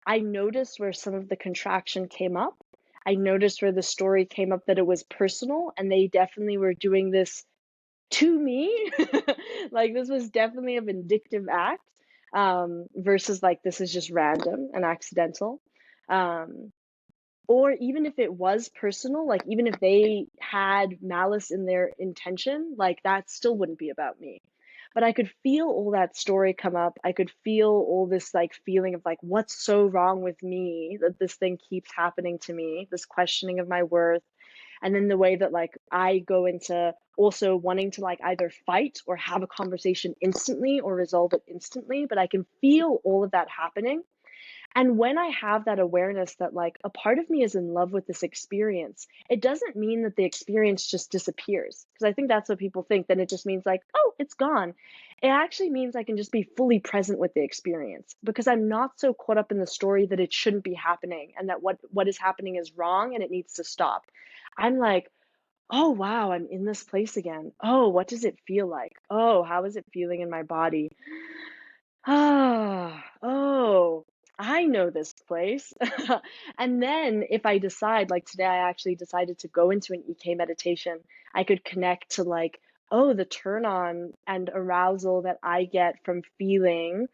I noticed where some of the contraction came up. I noticed where the story came up that it was personal and they definitely were doing this to me. Like this was definitely a vindictive act, versus like this is just random and accidental. Um, or even if it was personal, like even if they had malice in their intention, like that still wouldn't be about me. But I could feel all that story come up. I could feel all this like feeling of like, what's so wrong with me that this thing keeps happening to me, this questioning of my worth. And then the way that like I go into also wanting to like either fight or have a conversation instantly or resolve it instantly. But I can feel all of that happening. And when I have that awareness that like a part of me is in love with this experience, it doesn't mean that the experience just disappears. Because I think that's what people think. Then it just means like, oh, it's gone. It actually means I can just be fully present with the experience because I'm not so caught up in the story that it shouldn't be happening and that what is happening is wrong and it needs to stop. I'm like, oh wow, I'm in this place again. Oh, what does it feel like? Oh, how is it feeling in my body? Ah, oh, I know this place. And then if I decide, like today, I actually decided to go into an EK meditation, I could connect to like, oh, the turn on and arousal that I get from feeling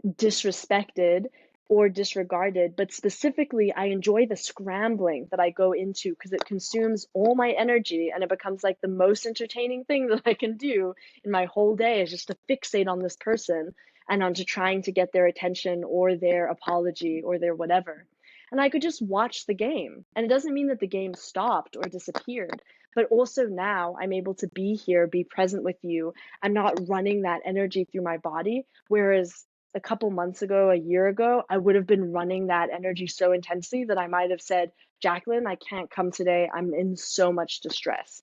disrespected or disregarded, but specifically, I enjoy the scrambling that I go into because it consumes all my energy and it becomes like the most entertaining thing that I can do in my whole day is just to fixate on this person and onto trying to get their attention or their apology or their whatever. And I could just watch the game. And it doesn't mean that the game stopped or disappeared, but also now I'm able to be here, be present with you. I'm not running that energy through my body. Whereas a couple months ago, a year ago, I would have been running that energy so intensely that I might have said, Jaclyn, I can't come today. I'm in so much distress.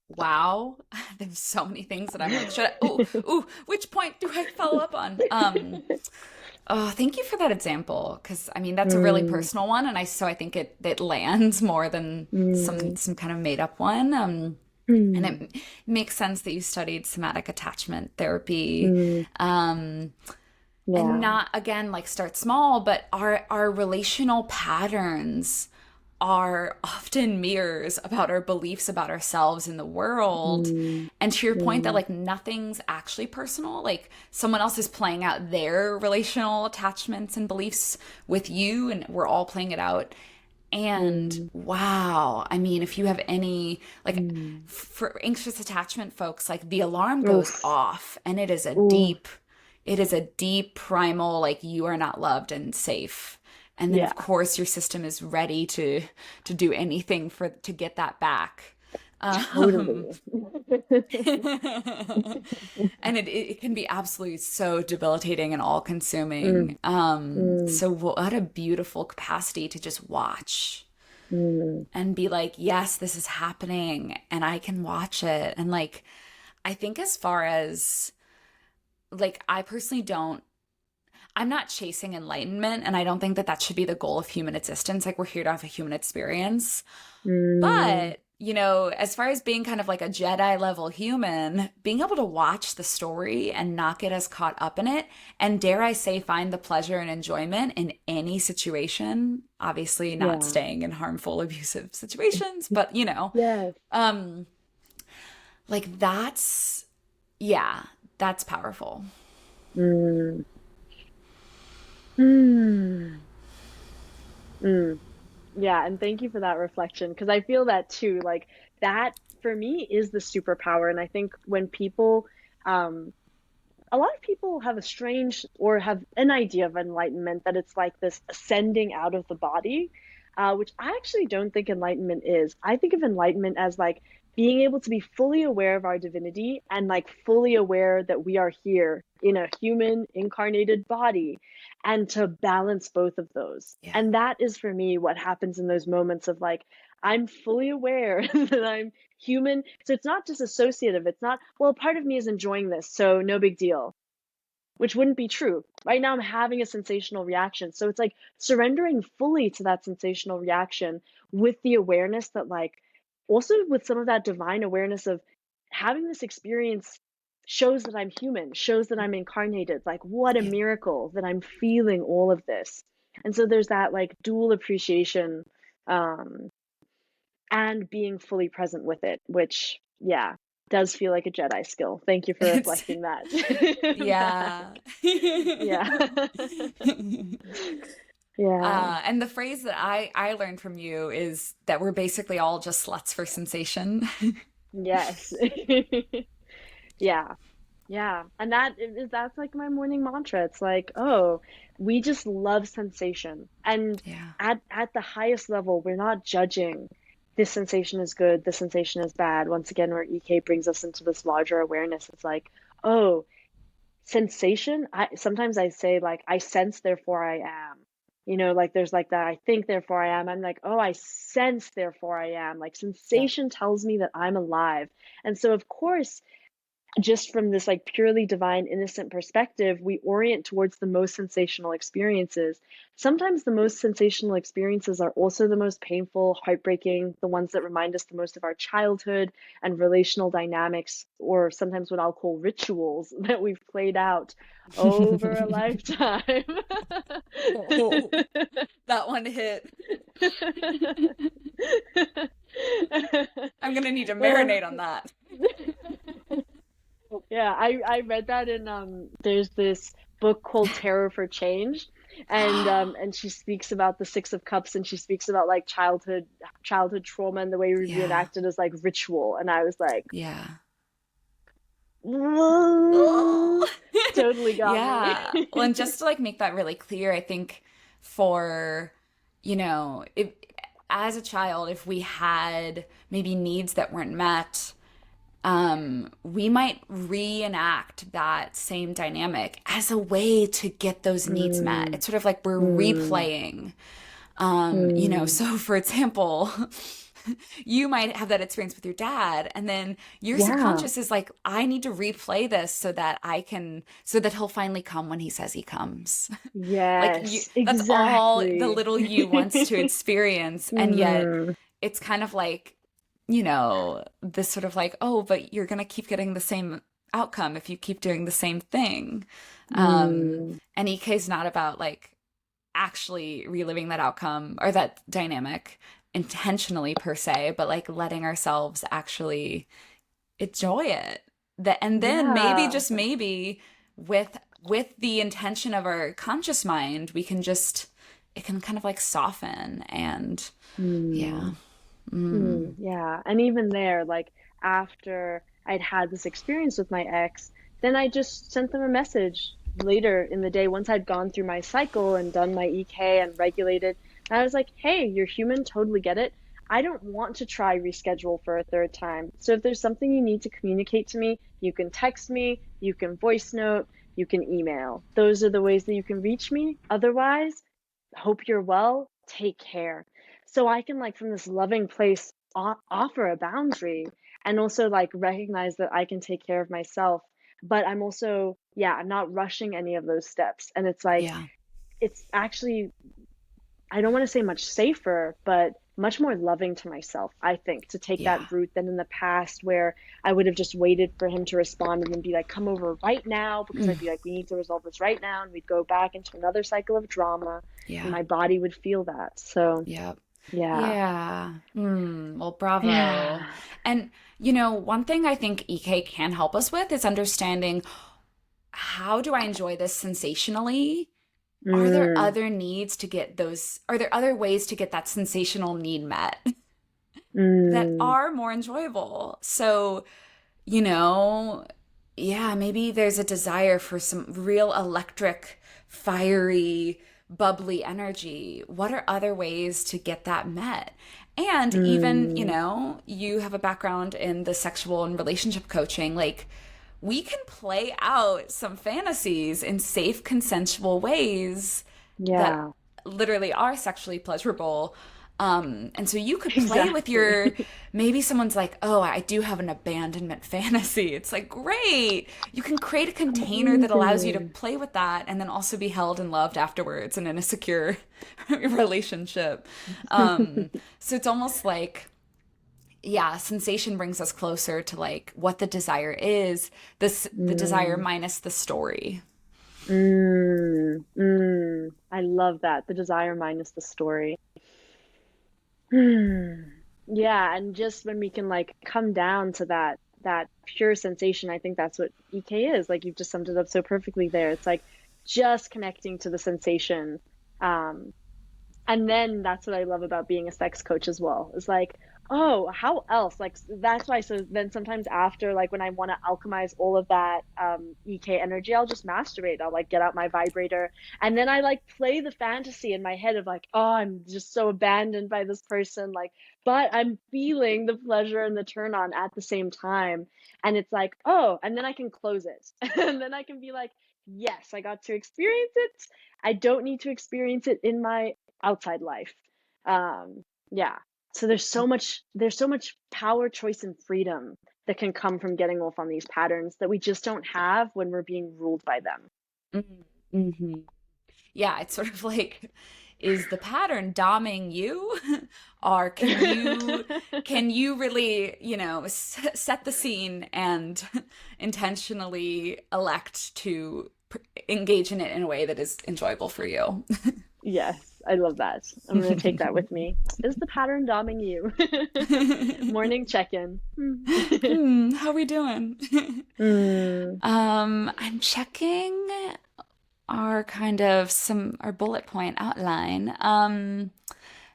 Wow. There's so many things that I'm like, should I, which point do I follow up on? Oh, thank you for that example, because I mean that's a really Mm, personal one, and I think it lands more than mm, some kind of made up one. And mm, it makes sense that you studied somatic attachment therapy. mm, Um, and yeah. not again like start small, but our relational patterns are often mirrors about our beliefs about ourselves in the world. Mm, And to your point that mm, like nothing's actually personal, like someone else is playing out their relational attachments and beliefs with you, and we're all playing it out. And mm, wow, I mean, if you have any, like mm. for anxious attachment folks, like the alarm goes Oof, off and oof, it is a deep primal, like you are not loved and safe. And then of yeah, course your system is ready to do anything for to get that back. Um, totally. and it can be absolutely so debilitating and all consuming. Mm, mm, So what a beautiful capacity to just watch mm, and be like, yes, this is happening and I can watch it. And like, I think as far as like, I personally don't, I'm not chasing enlightenment. And I don't think that that should be the goal of human existence. Like, we're here to have a human experience. mm. But, you know, as far as being kind of like a Jedi level human, being able to watch the story and not get as caught up in it, and dare I say, find the pleasure and enjoyment in any situation, obviously not Yeah. staying in harmful, abusive situations, but, you know, Yes. um, like yeah, that's powerful. Mm, mm, mm. Yeah, and thank you for that reflection because I feel that too. Like that for me is the superpower. And I think when people um a lot of people have a strange or have an idea of enlightenment that it's like this ascending out of the body, which I actually don't think enlightenment is. I think of enlightenment as like being able to be fully aware of our divinity and like fully aware that we are here in a human incarnated body and to balance both of those. Yeah. And that is for me what happens in those moments of like, I'm fully aware that I'm human. So it's not just associative. It's not, well, part of me is enjoying this, so no big deal, which wouldn't be true. Right now, I'm having a sensational reaction. So it's like surrendering fully to that sensational reaction with the awareness that, like, also with some of that divine awareness of having this experience shows that I'm human, shows that I'm incarnated. Like, what a Yeah. miracle that I'm feeling all of this. And so there's that like dual appreciation, um, and being fully present with it, which, yeah, does feel like a Jedi skill. Thank you for It's reflecting that. yeah. Yeah. Yeah. And the phrase that I learned from you is that we're basically all just sluts for sensation. Yes. Yeah. Yeah. And that's like my morning mantra. It's like, oh, we just love sensation. And Yeah. at the highest level, we're not judging this sensation is good, this sensation is bad. Once again, where EK brings us into this larger awareness, it's like, oh, sensation. I sometimes I say like I sense, therefore I am. Like there's like that I think, therefore I am. I'm like, oh, I sense, therefore I am. Like Yep. sensation tells me that I'm alive. And so of course, just from this like purely divine innocent perspective, we orient towards the most sensational experiences. Sometimes the most sensational experiences are also the most painful, heartbreaking, the ones that remind us the most of our childhood and relational dynamics, or sometimes what I'll call rituals that we've played out over a lifetime. Oh, that one hit. I'm gonna need to Well, marinate on that. yeah, I read that in there's this book called Terror for Change, and she speaks about the Six of Cups, and she speaks about like childhood trauma and the way we Yeah. reenact it as like ritual, and I was like, Yeah. "Whoa." Oh. Totally got me. Yeah. Well, and just to like make that really clear, I think for, if as a child, if we had maybe needs that weren't met, we might reenact that same dynamic as a way to get those needs met. Mm, It's sort of like we're mm, replaying. mm. So for example, you might have that experience with your dad, and then your Yeah. subconscious is like, I need to replay this so that he'll finally come when he says he comes. Yes, That's all the exactly. little you wants to experience, and yet Mm, it's kind of like, this sort of like, oh, but you're gonna keep getting the same outcome if you keep doing the same thing. mm, And EK is not about like actually reliving that outcome or that dynamic intentionally per se, but like letting ourselves actually enjoy it. And then maybe, yeah. just maybe, with the intention of our conscious mind, it can kind of like soften and yeah. Mm. Mm. Yeah. And even there, like after I'd had this experience with my ex, then I just sent them a message later in the day once I'd gone through my cycle and done my EK and regulated. And I was like, hey, you're human, totally get it. I don't want to try reschedule for a third time. So if there's something you need to communicate to me, you can text me, you can voice note, you can email. Those are the ways that you can reach me. Otherwise, hope you're well, take care. So I can like from this loving place offer a boundary and also like recognize that I can take care of myself, but I'm also, yeah, I'm not rushing any of those steps. And it's like Yeah. it's actually, I don't want to say much safer, but much more loving to myself, I think, to take Yeah. that route than in the past where I would have just waited for him to respond and then be like, come over right now, because I'd Mm. be like, we need to resolve this right now. And we'd go back into another cycle of drama and Yeah. my body would feel that. So, Yep. yeah. Yeah. Well, bravo. Yeah. And, one thing I think EK can help us with is understanding, how do I enjoy this sensationally? are there Mm, other needs to get those, are there other ways to get that sensational need met that mm, are more enjoyable? So, you know, yeah, maybe there's a desire for some real electric, fiery, bubbly energy. What are other ways to get that met? And even, mm. you have a background in the sexual and relationship coaching. Like, we can play out some fantasies in safe, consensual ways that Yeah, literally are sexually pleasurable. And so you could play with your, exactly. maybe someone's like, oh, I do have an abandonment fantasy. It's like, great. You can create a container that allows you to Amazing. play with that and then also be held and loved afterwards and in a secure relationship. So it's almost like, yeah, sensation brings us closer to like what the desire is, the desire Mm, minus the story. I love that. The desire minus the story. Hmm. Yeah, and just when we can like come down to that pure sensation, I think that's what EK is. Like you've just summed it up so perfectly there. It's like just connecting to the sensation. Um, and then that's what I love about being a sex coach as well. It's like, oh, how else? Like that's why. So then sometimes after, like when I want to alchemize all of that EK energy, I'll just masturbate. I'll like get out my vibrator, and then I like play the fantasy in my head of like, oh, I'm just so abandoned by this person. Like, but I'm feeling the pleasure and the turn on at the same time, and it's like, oh, and then I can close it, and then I can be like, yes, I got to experience it. I don't need to experience it in my outside life. Yeah. So there's so much power, choice, and freedom that can come from getting off on these patterns that we just don't have when we're being ruled by them. Mm-hmm. Yeah, it's sort of like, is the pattern doming you? Or can you really, set the scene and intentionally elect to engage in it in a way that is enjoyable for you? Yes, I love that. I'm gonna take that with me. Is the pattern doming you? Morning check-in. How we doing? Mm, I'm checking our bullet point outline.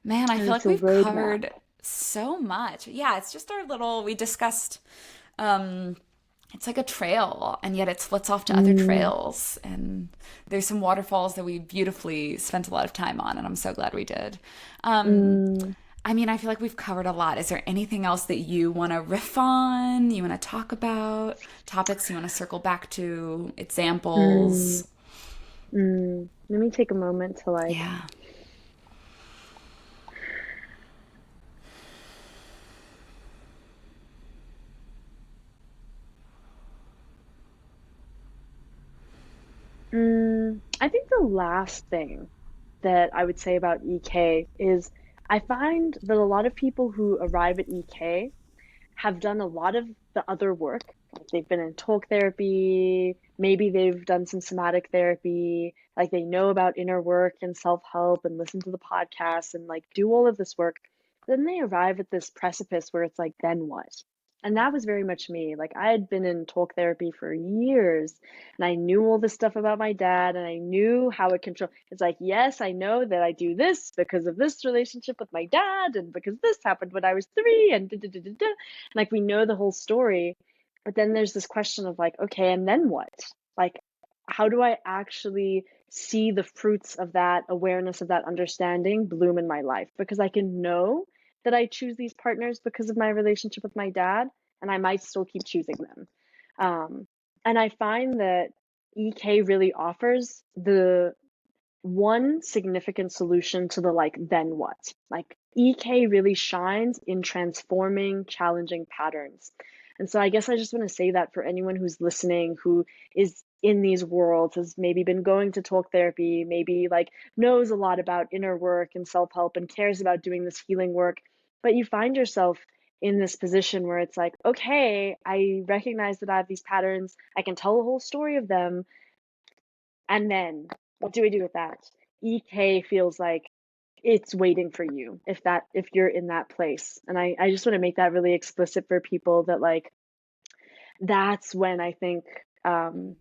Man, I and feel it's like a we've roadmap. covered so much. Yeah, it's just our little, we discussed, um, it's like a trail, and yet it splits off to other Mm, trails. And there's some waterfalls that we beautifully spent a lot of time on, and I'm so glad we did. Um, mm, I mean, I feel like we've covered a lot. Is there anything else that you want to riff on, you want to talk about, topics you want to circle back to, mm, examples? Let me take a moment to like Yeah. I think the last thing that I would say about EK is I find that a lot of people who arrive at EK have done a lot of the other work. Like they've been in talk therapy, maybe they've done some somatic therapy, like they know about inner work and self-help and listen to the podcast and like do all of this work. Then they arrive at this precipice where it's like, then what? And that was very much me. Like I had been in talk therapy for years and I knew all this stuff about my dad and I knew how it control. It's like, yes, I know that I do this because of this relationship with my dad and because this happened when I was 3 and da, da, da, da, da. Like we know the whole story, but then there's this question of like, okay, and then what? Like, how do I actually see the fruits of that awareness, of that understanding bloom in my life? Because I can know that I choose these partners because of my relationship with my dad, and I might still keep choosing them. Um, and I find that EK really offers the one significant solution to the like, then what? Like, EK really shines in transforming challenging patterns. And so I guess I just want to say that for anyone who's listening, who is in these worlds, has maybe been going to talk therapy, maybe like knows a lot about inner work and self help and cares about doing this healing work, but you find yourself in this position where it's like, okay, I recognize that I have these patterns, I can tell the whole story of them, and then what do we do with that? EK feels like it's waiting for you if you're in that place. And I just want to make that really explicit for people that like that's when I think um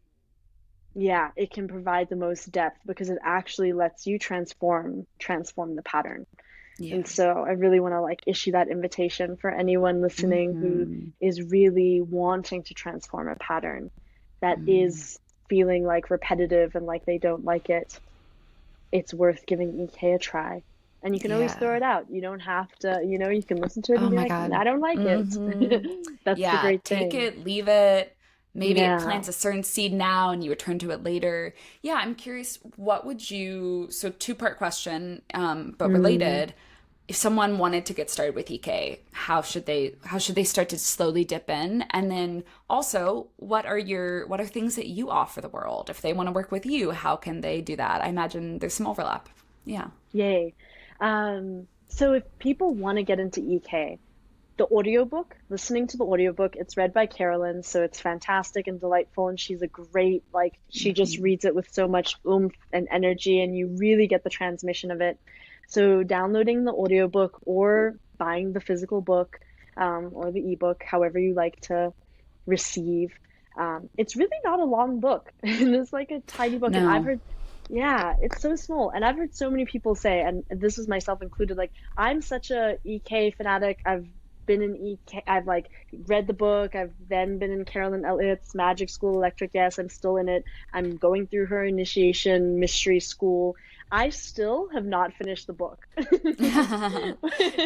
Yeah, it can provide the most depth because it actually lets you transform the pattern. And Yeah. so I really want to like issue that invitation for anyone listening who Hmm. is really wanting to transform a pattern that Mm. is feeling like repetitive and like they don't like it. It's worth giving EK a try. And you can always throw Yeah. it out. You don't have to, you can listen to it and Oh be my like, God. I don't like it. Hmm. That's the Yeah. great Take thing. it, leave it. Maybe it Yeah. plants a certain seed now and you return to it later. Yeah, I'm curious, what would you, so two-part question, but Mm. related. If someone wanted to get started with EK, how should they start to slowly dip in? And then also, what are things that you offer the world? If they want to work with you, how can they do that? I imagine there's some overlap. Yeah. Yay. So if people want to get into EK, the audiobook, listening to the audiobook, it's read by Carolyn, so it's fantastic and delightful. And she's a great, like, she just Hmm. reads it with so much oomph and energy, and you really get the transmission of it. So, downloading the audiobook or buying the physical book or the ebook, however you like to receive. It's really not a long book. It's like a tiny book. And I've No. heard, yeah, it's so small. And I've heard so many people say, and this is myself included, like, I'm such a EK fanatic. I've been in EK, I've like read the book. I've then been in Carolyn Elliott's Magic School Electric. Yes, I'm still in it. I'm going through her initiation mystery school. I still have not finished the book.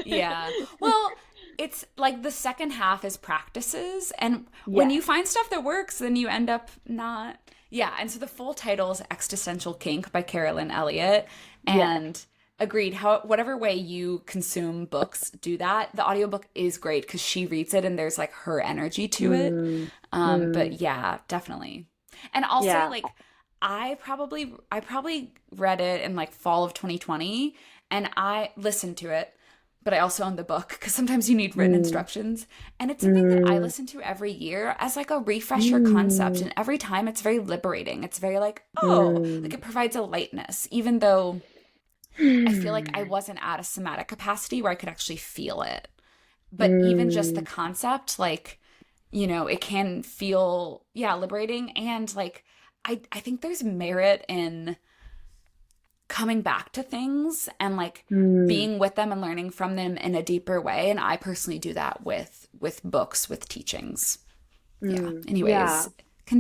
Yeah. Well, it's like the second half is practices. And when you Yes. find stuff that works, then you end up not. Yeah. And so the full title is Existential Kink by Carolyn Elliott. Yes. And agreed, whatever way you consume books, do that. The audiobook is great because she reads it and there's like her energy to it. Mm, But mm, yeah, definitely. And I'll say yeah. like I probably read it in like fall of 2020 and I listened to it, but I also own the book because sometimes you need written Mm, instructions. And it's something that I mm, listen to every year as like a refresher concept. mm, And every time it's very liberating. It's very like, oh, like mm, it provides a lightness, even though I feel like I mm, wasn't at a somatic capacity where I could actually feel it. But even just the mm, concept, like, it can feel, yeah, liberating. And like, I think there's merit in coming back to things and like mm, being with them and learning from them in a deeper way. And I personally do that with books, with teachings. Yeah. yeah. Anyways,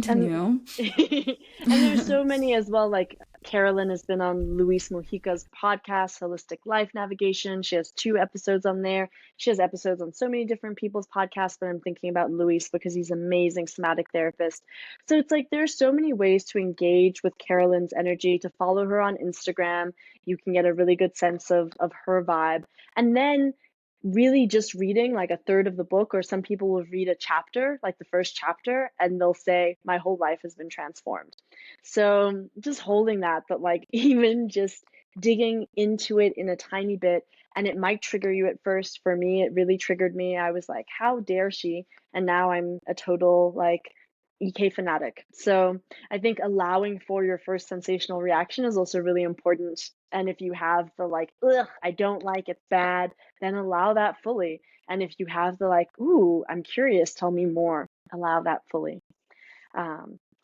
And continue. and there's so many as well. Like Carolyn has been on Luis Mojica's podcast, Holistic Life Navigation. She has 2 episodes on there. She has episodes on so many different people's podcasts, but I'm thinking about Luis because he's an amazing somatic therapist. So it's like there's so many ways to engage with Carolyn's energy, to follow her on Instagram. You can get a really good sense of her vibe. And then really just reading like a third of the book, or some people will read a chapter, like the first chapter, and they'll say, My whole life has been transformed. So just holding that, but like even just digging into it in a tiny bit, and it might trigger you at first. For me, it really triggered me. I was like, How dare she? And now I'm a total like EK fanatic. So I think allowing for your first sensational reaction is also really important. And if you have the like, ugh, I don't like it's bad, then allow that fully. And if you have the like, ooh, I'm curious, tell me more, allow that fully.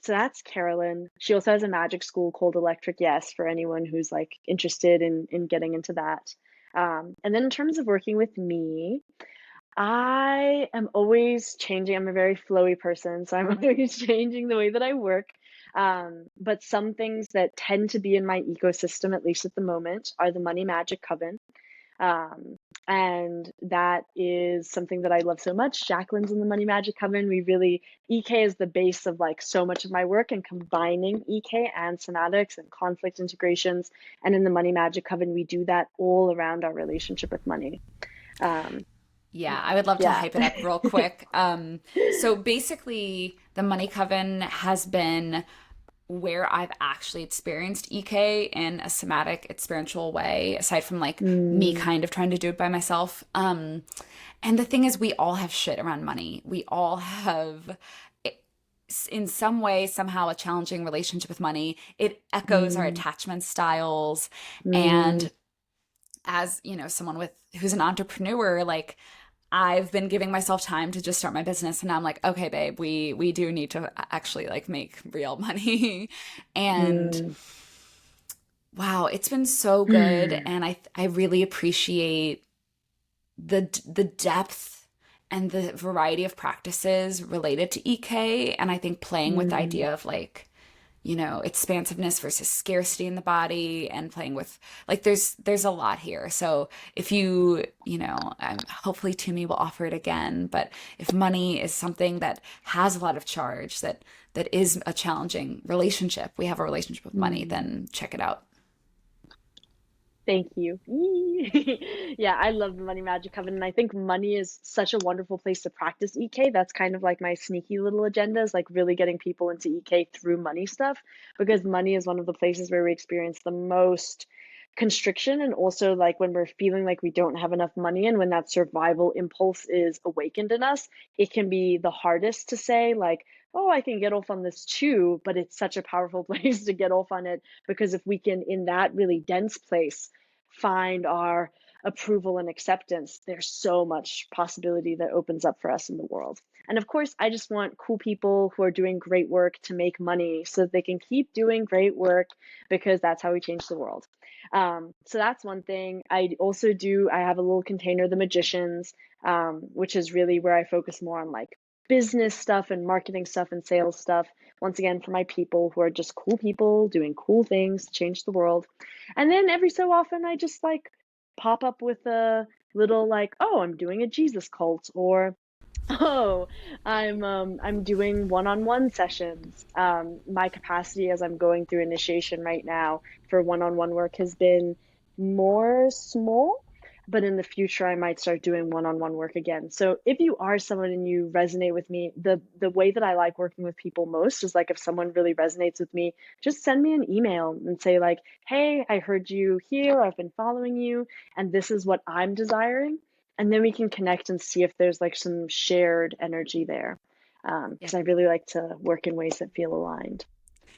So that's Carolyn. She also has a magic school called Electric Yes for anyone who's like interested in getting into that. And then in terms of working with me, I am always changing. I'm a very flowy person, so I'm always changing the way that I work. But some things that tend to be in my ecosystem, at least at the moment, are the Money Magic Coven. Um, and that is something that I love so much. Jaclyn's in the Money Magic Coven. We really, EK is the base of like so much of my work, and combining EK and somatics and conflict integrations. And in the Money Magic Coven, we do that all around our relationship with money. Um, Yeah, I would love to yeah. hype it up real quick. So basically, the Money Coven has been where I've actually experienced EK in a somatic experiential way, aside from like me Mm, kind of trying to do it by myself. And the thing is, we all have shit around money. We all have, in some way, somehow, a challenging relationship with money. It echoes our mm, attachment styles. mm, And as, someone who's an entrepreneur, like, I've been giving myself time to just start my business, and now I'm like, okay, babe, we do need to actually like make real money. And Mm. wow, it's been so good, and I really appreciate the depth and the variety of practices related to EK, and I think playing with the Mm. idea of like, expansiveness versus scarcity in the body, and playing with like there's a lot here. So if hopefully Tumi will offer it again, but if money is something that has a lot of charge, that is a challenging relationship, we have a relationship with money, Mm. then check it out. Thank you. Yeah, I love the Money Magic Coven. I think money is such a wonderful place to practice EK. That's kind of like my sneaky little agenda, is like really getting people into EK through money stuff, because money is one of the places where we experience the most constriction, and also like when we're feeling like we don't have enough money and when that survival impulse is awakened in us, it can be the hardest to say like, oh, I can get off on this too, but it's such a powerful place to get off on it, because if we can, in that really dense place, find our approval and acceptance, there's so much possibility that opens up for us in the world. And of course, I just want cool people who are doing great work to make money so that they can keep doing great work, because that's how we change the world. So that's one thing. I have a little container, The Magicians, which is really where I focus more on like business stuff and marketing stuff and sales stuff. Once again, for my people who are just cool people doing cool things to change the world. And then every so often, I just like pop up with a little like, oh, I'm doing a Jesus cult, or oh, I'm doing one-on-one sessions. My capacity as I'm going through initiation right now for one-on-one work has been more small, but in the future I might start doing one-on-one work again. So if you are someone and you resonate with me, the way that I like working with people most is like if someone really resonates with me, just send me an email and say like, "Hey, I heard you here. I've been following you, and this is what I'm desiring." And then we can connect and see if there's like some shared energy there. Yeah. Because I really like to work in ways that feel aligned.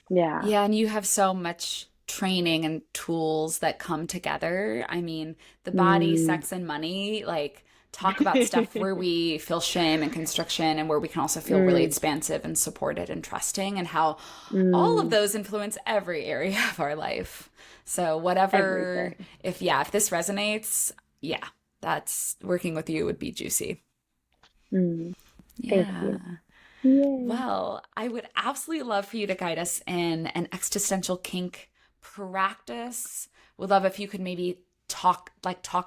Yeah. Yeah, and you have so much training and tools that come together. I mean, the body, Mm. sex, and money, like talk about stuff where we feel shame and constriction, and where we can also feel really Mm. expansive and supported and trusting, and how all of Mm. those influence every area of our life. So whatever, Everything. if this resonates, yeah, that's working with you would be juicy. Mm. Thank Yeah. you. Yay. Well, I would absolutely love for you to guide us in an existential kink practice. Would love if you could maybe talk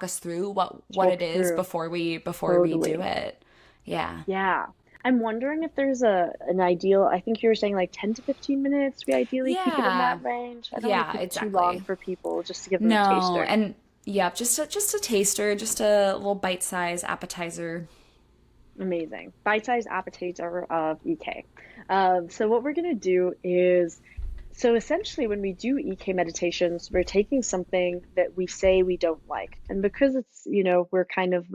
us through what it Talk is through. before we do Totally. it. Yeah. Yeah. I'm wondering if there's an ideal, I think you were saying like 10 to 15 minutes. We ideally keep it in that Yeah. range. I don't want to Yeah, keep it too long exactly. for people, just to give them a No, taster. and yeah, just a taster, just a little bite-size appetizer. Amazing. Bite-sized appetizer of EK. So what we're going to do is, so essentially when we do EK meditations, we're taking something that we say we don't like. And because it's, we're kind of,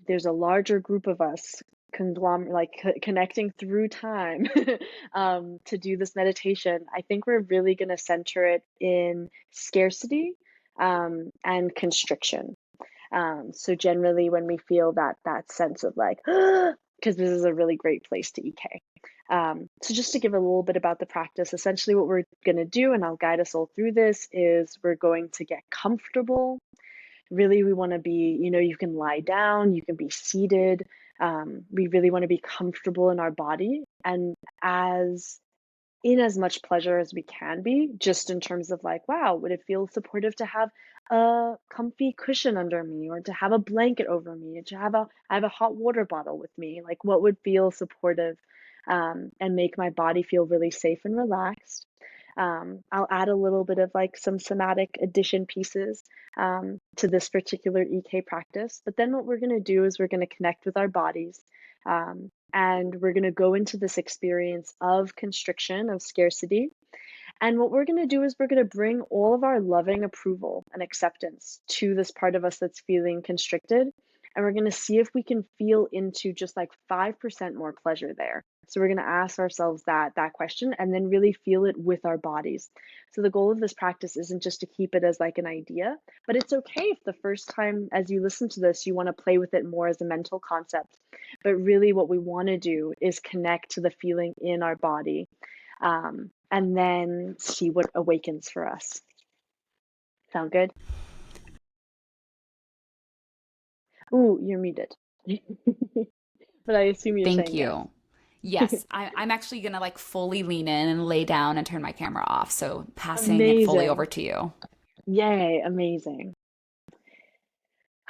there's a larger group of us connecting through time to do this meditation, I think we're really going to center it in scarcity and constriction. So generally, when we feel that sense of like, because this is a really great place to EK. So just to give a little bit about the practice, essentially what we're going to do, and I'll guide us all through this, is we're going to get comfortable. Really, we want to be, you can lie down, you can be seated. We really want to be comfortable in our body, and as in as much pleasure as we can be, just in terms of like, wow, would it feel supportive to have a comfy cushion under me, or to have a blanket over me, or to have I have a hot water bottle with me? Like, what would feel supportive and make my body feel really safe and relaxed? I'll add a little bit of like some somatic addition pieces to this particular EK practice. But then what we're going to do is we're going to connect with our bodies. And we're going to go into this experience of constriction, of scarcity. And what we're going to do is we're going to bring all of our loving approval and acceptance to this part of us that's feeling constricted. And we're going to see if we can feel into just like 5% more pleasure there. So we're going to ask ourselves that question and then really feel it with our bodies. So the goal of this practice isn't just to keep it as like an idea, but it's okay if the first time as you listen to this, you want to play with it more as a mental concept. But really what we want to do is connect to the feeling in our body, and then see what awakens for us. Sound good? Ooh, you're muted. But I assume you're Thank saying yes. you. Yes, I'm actually gonna like fully lean in and lay down and turn my camera off. So passing it fully over Amazing. to you. Yay, amazing.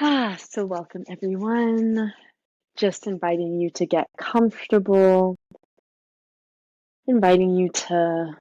So welcome everyone. Just inviting you to get comfortable, inviting you to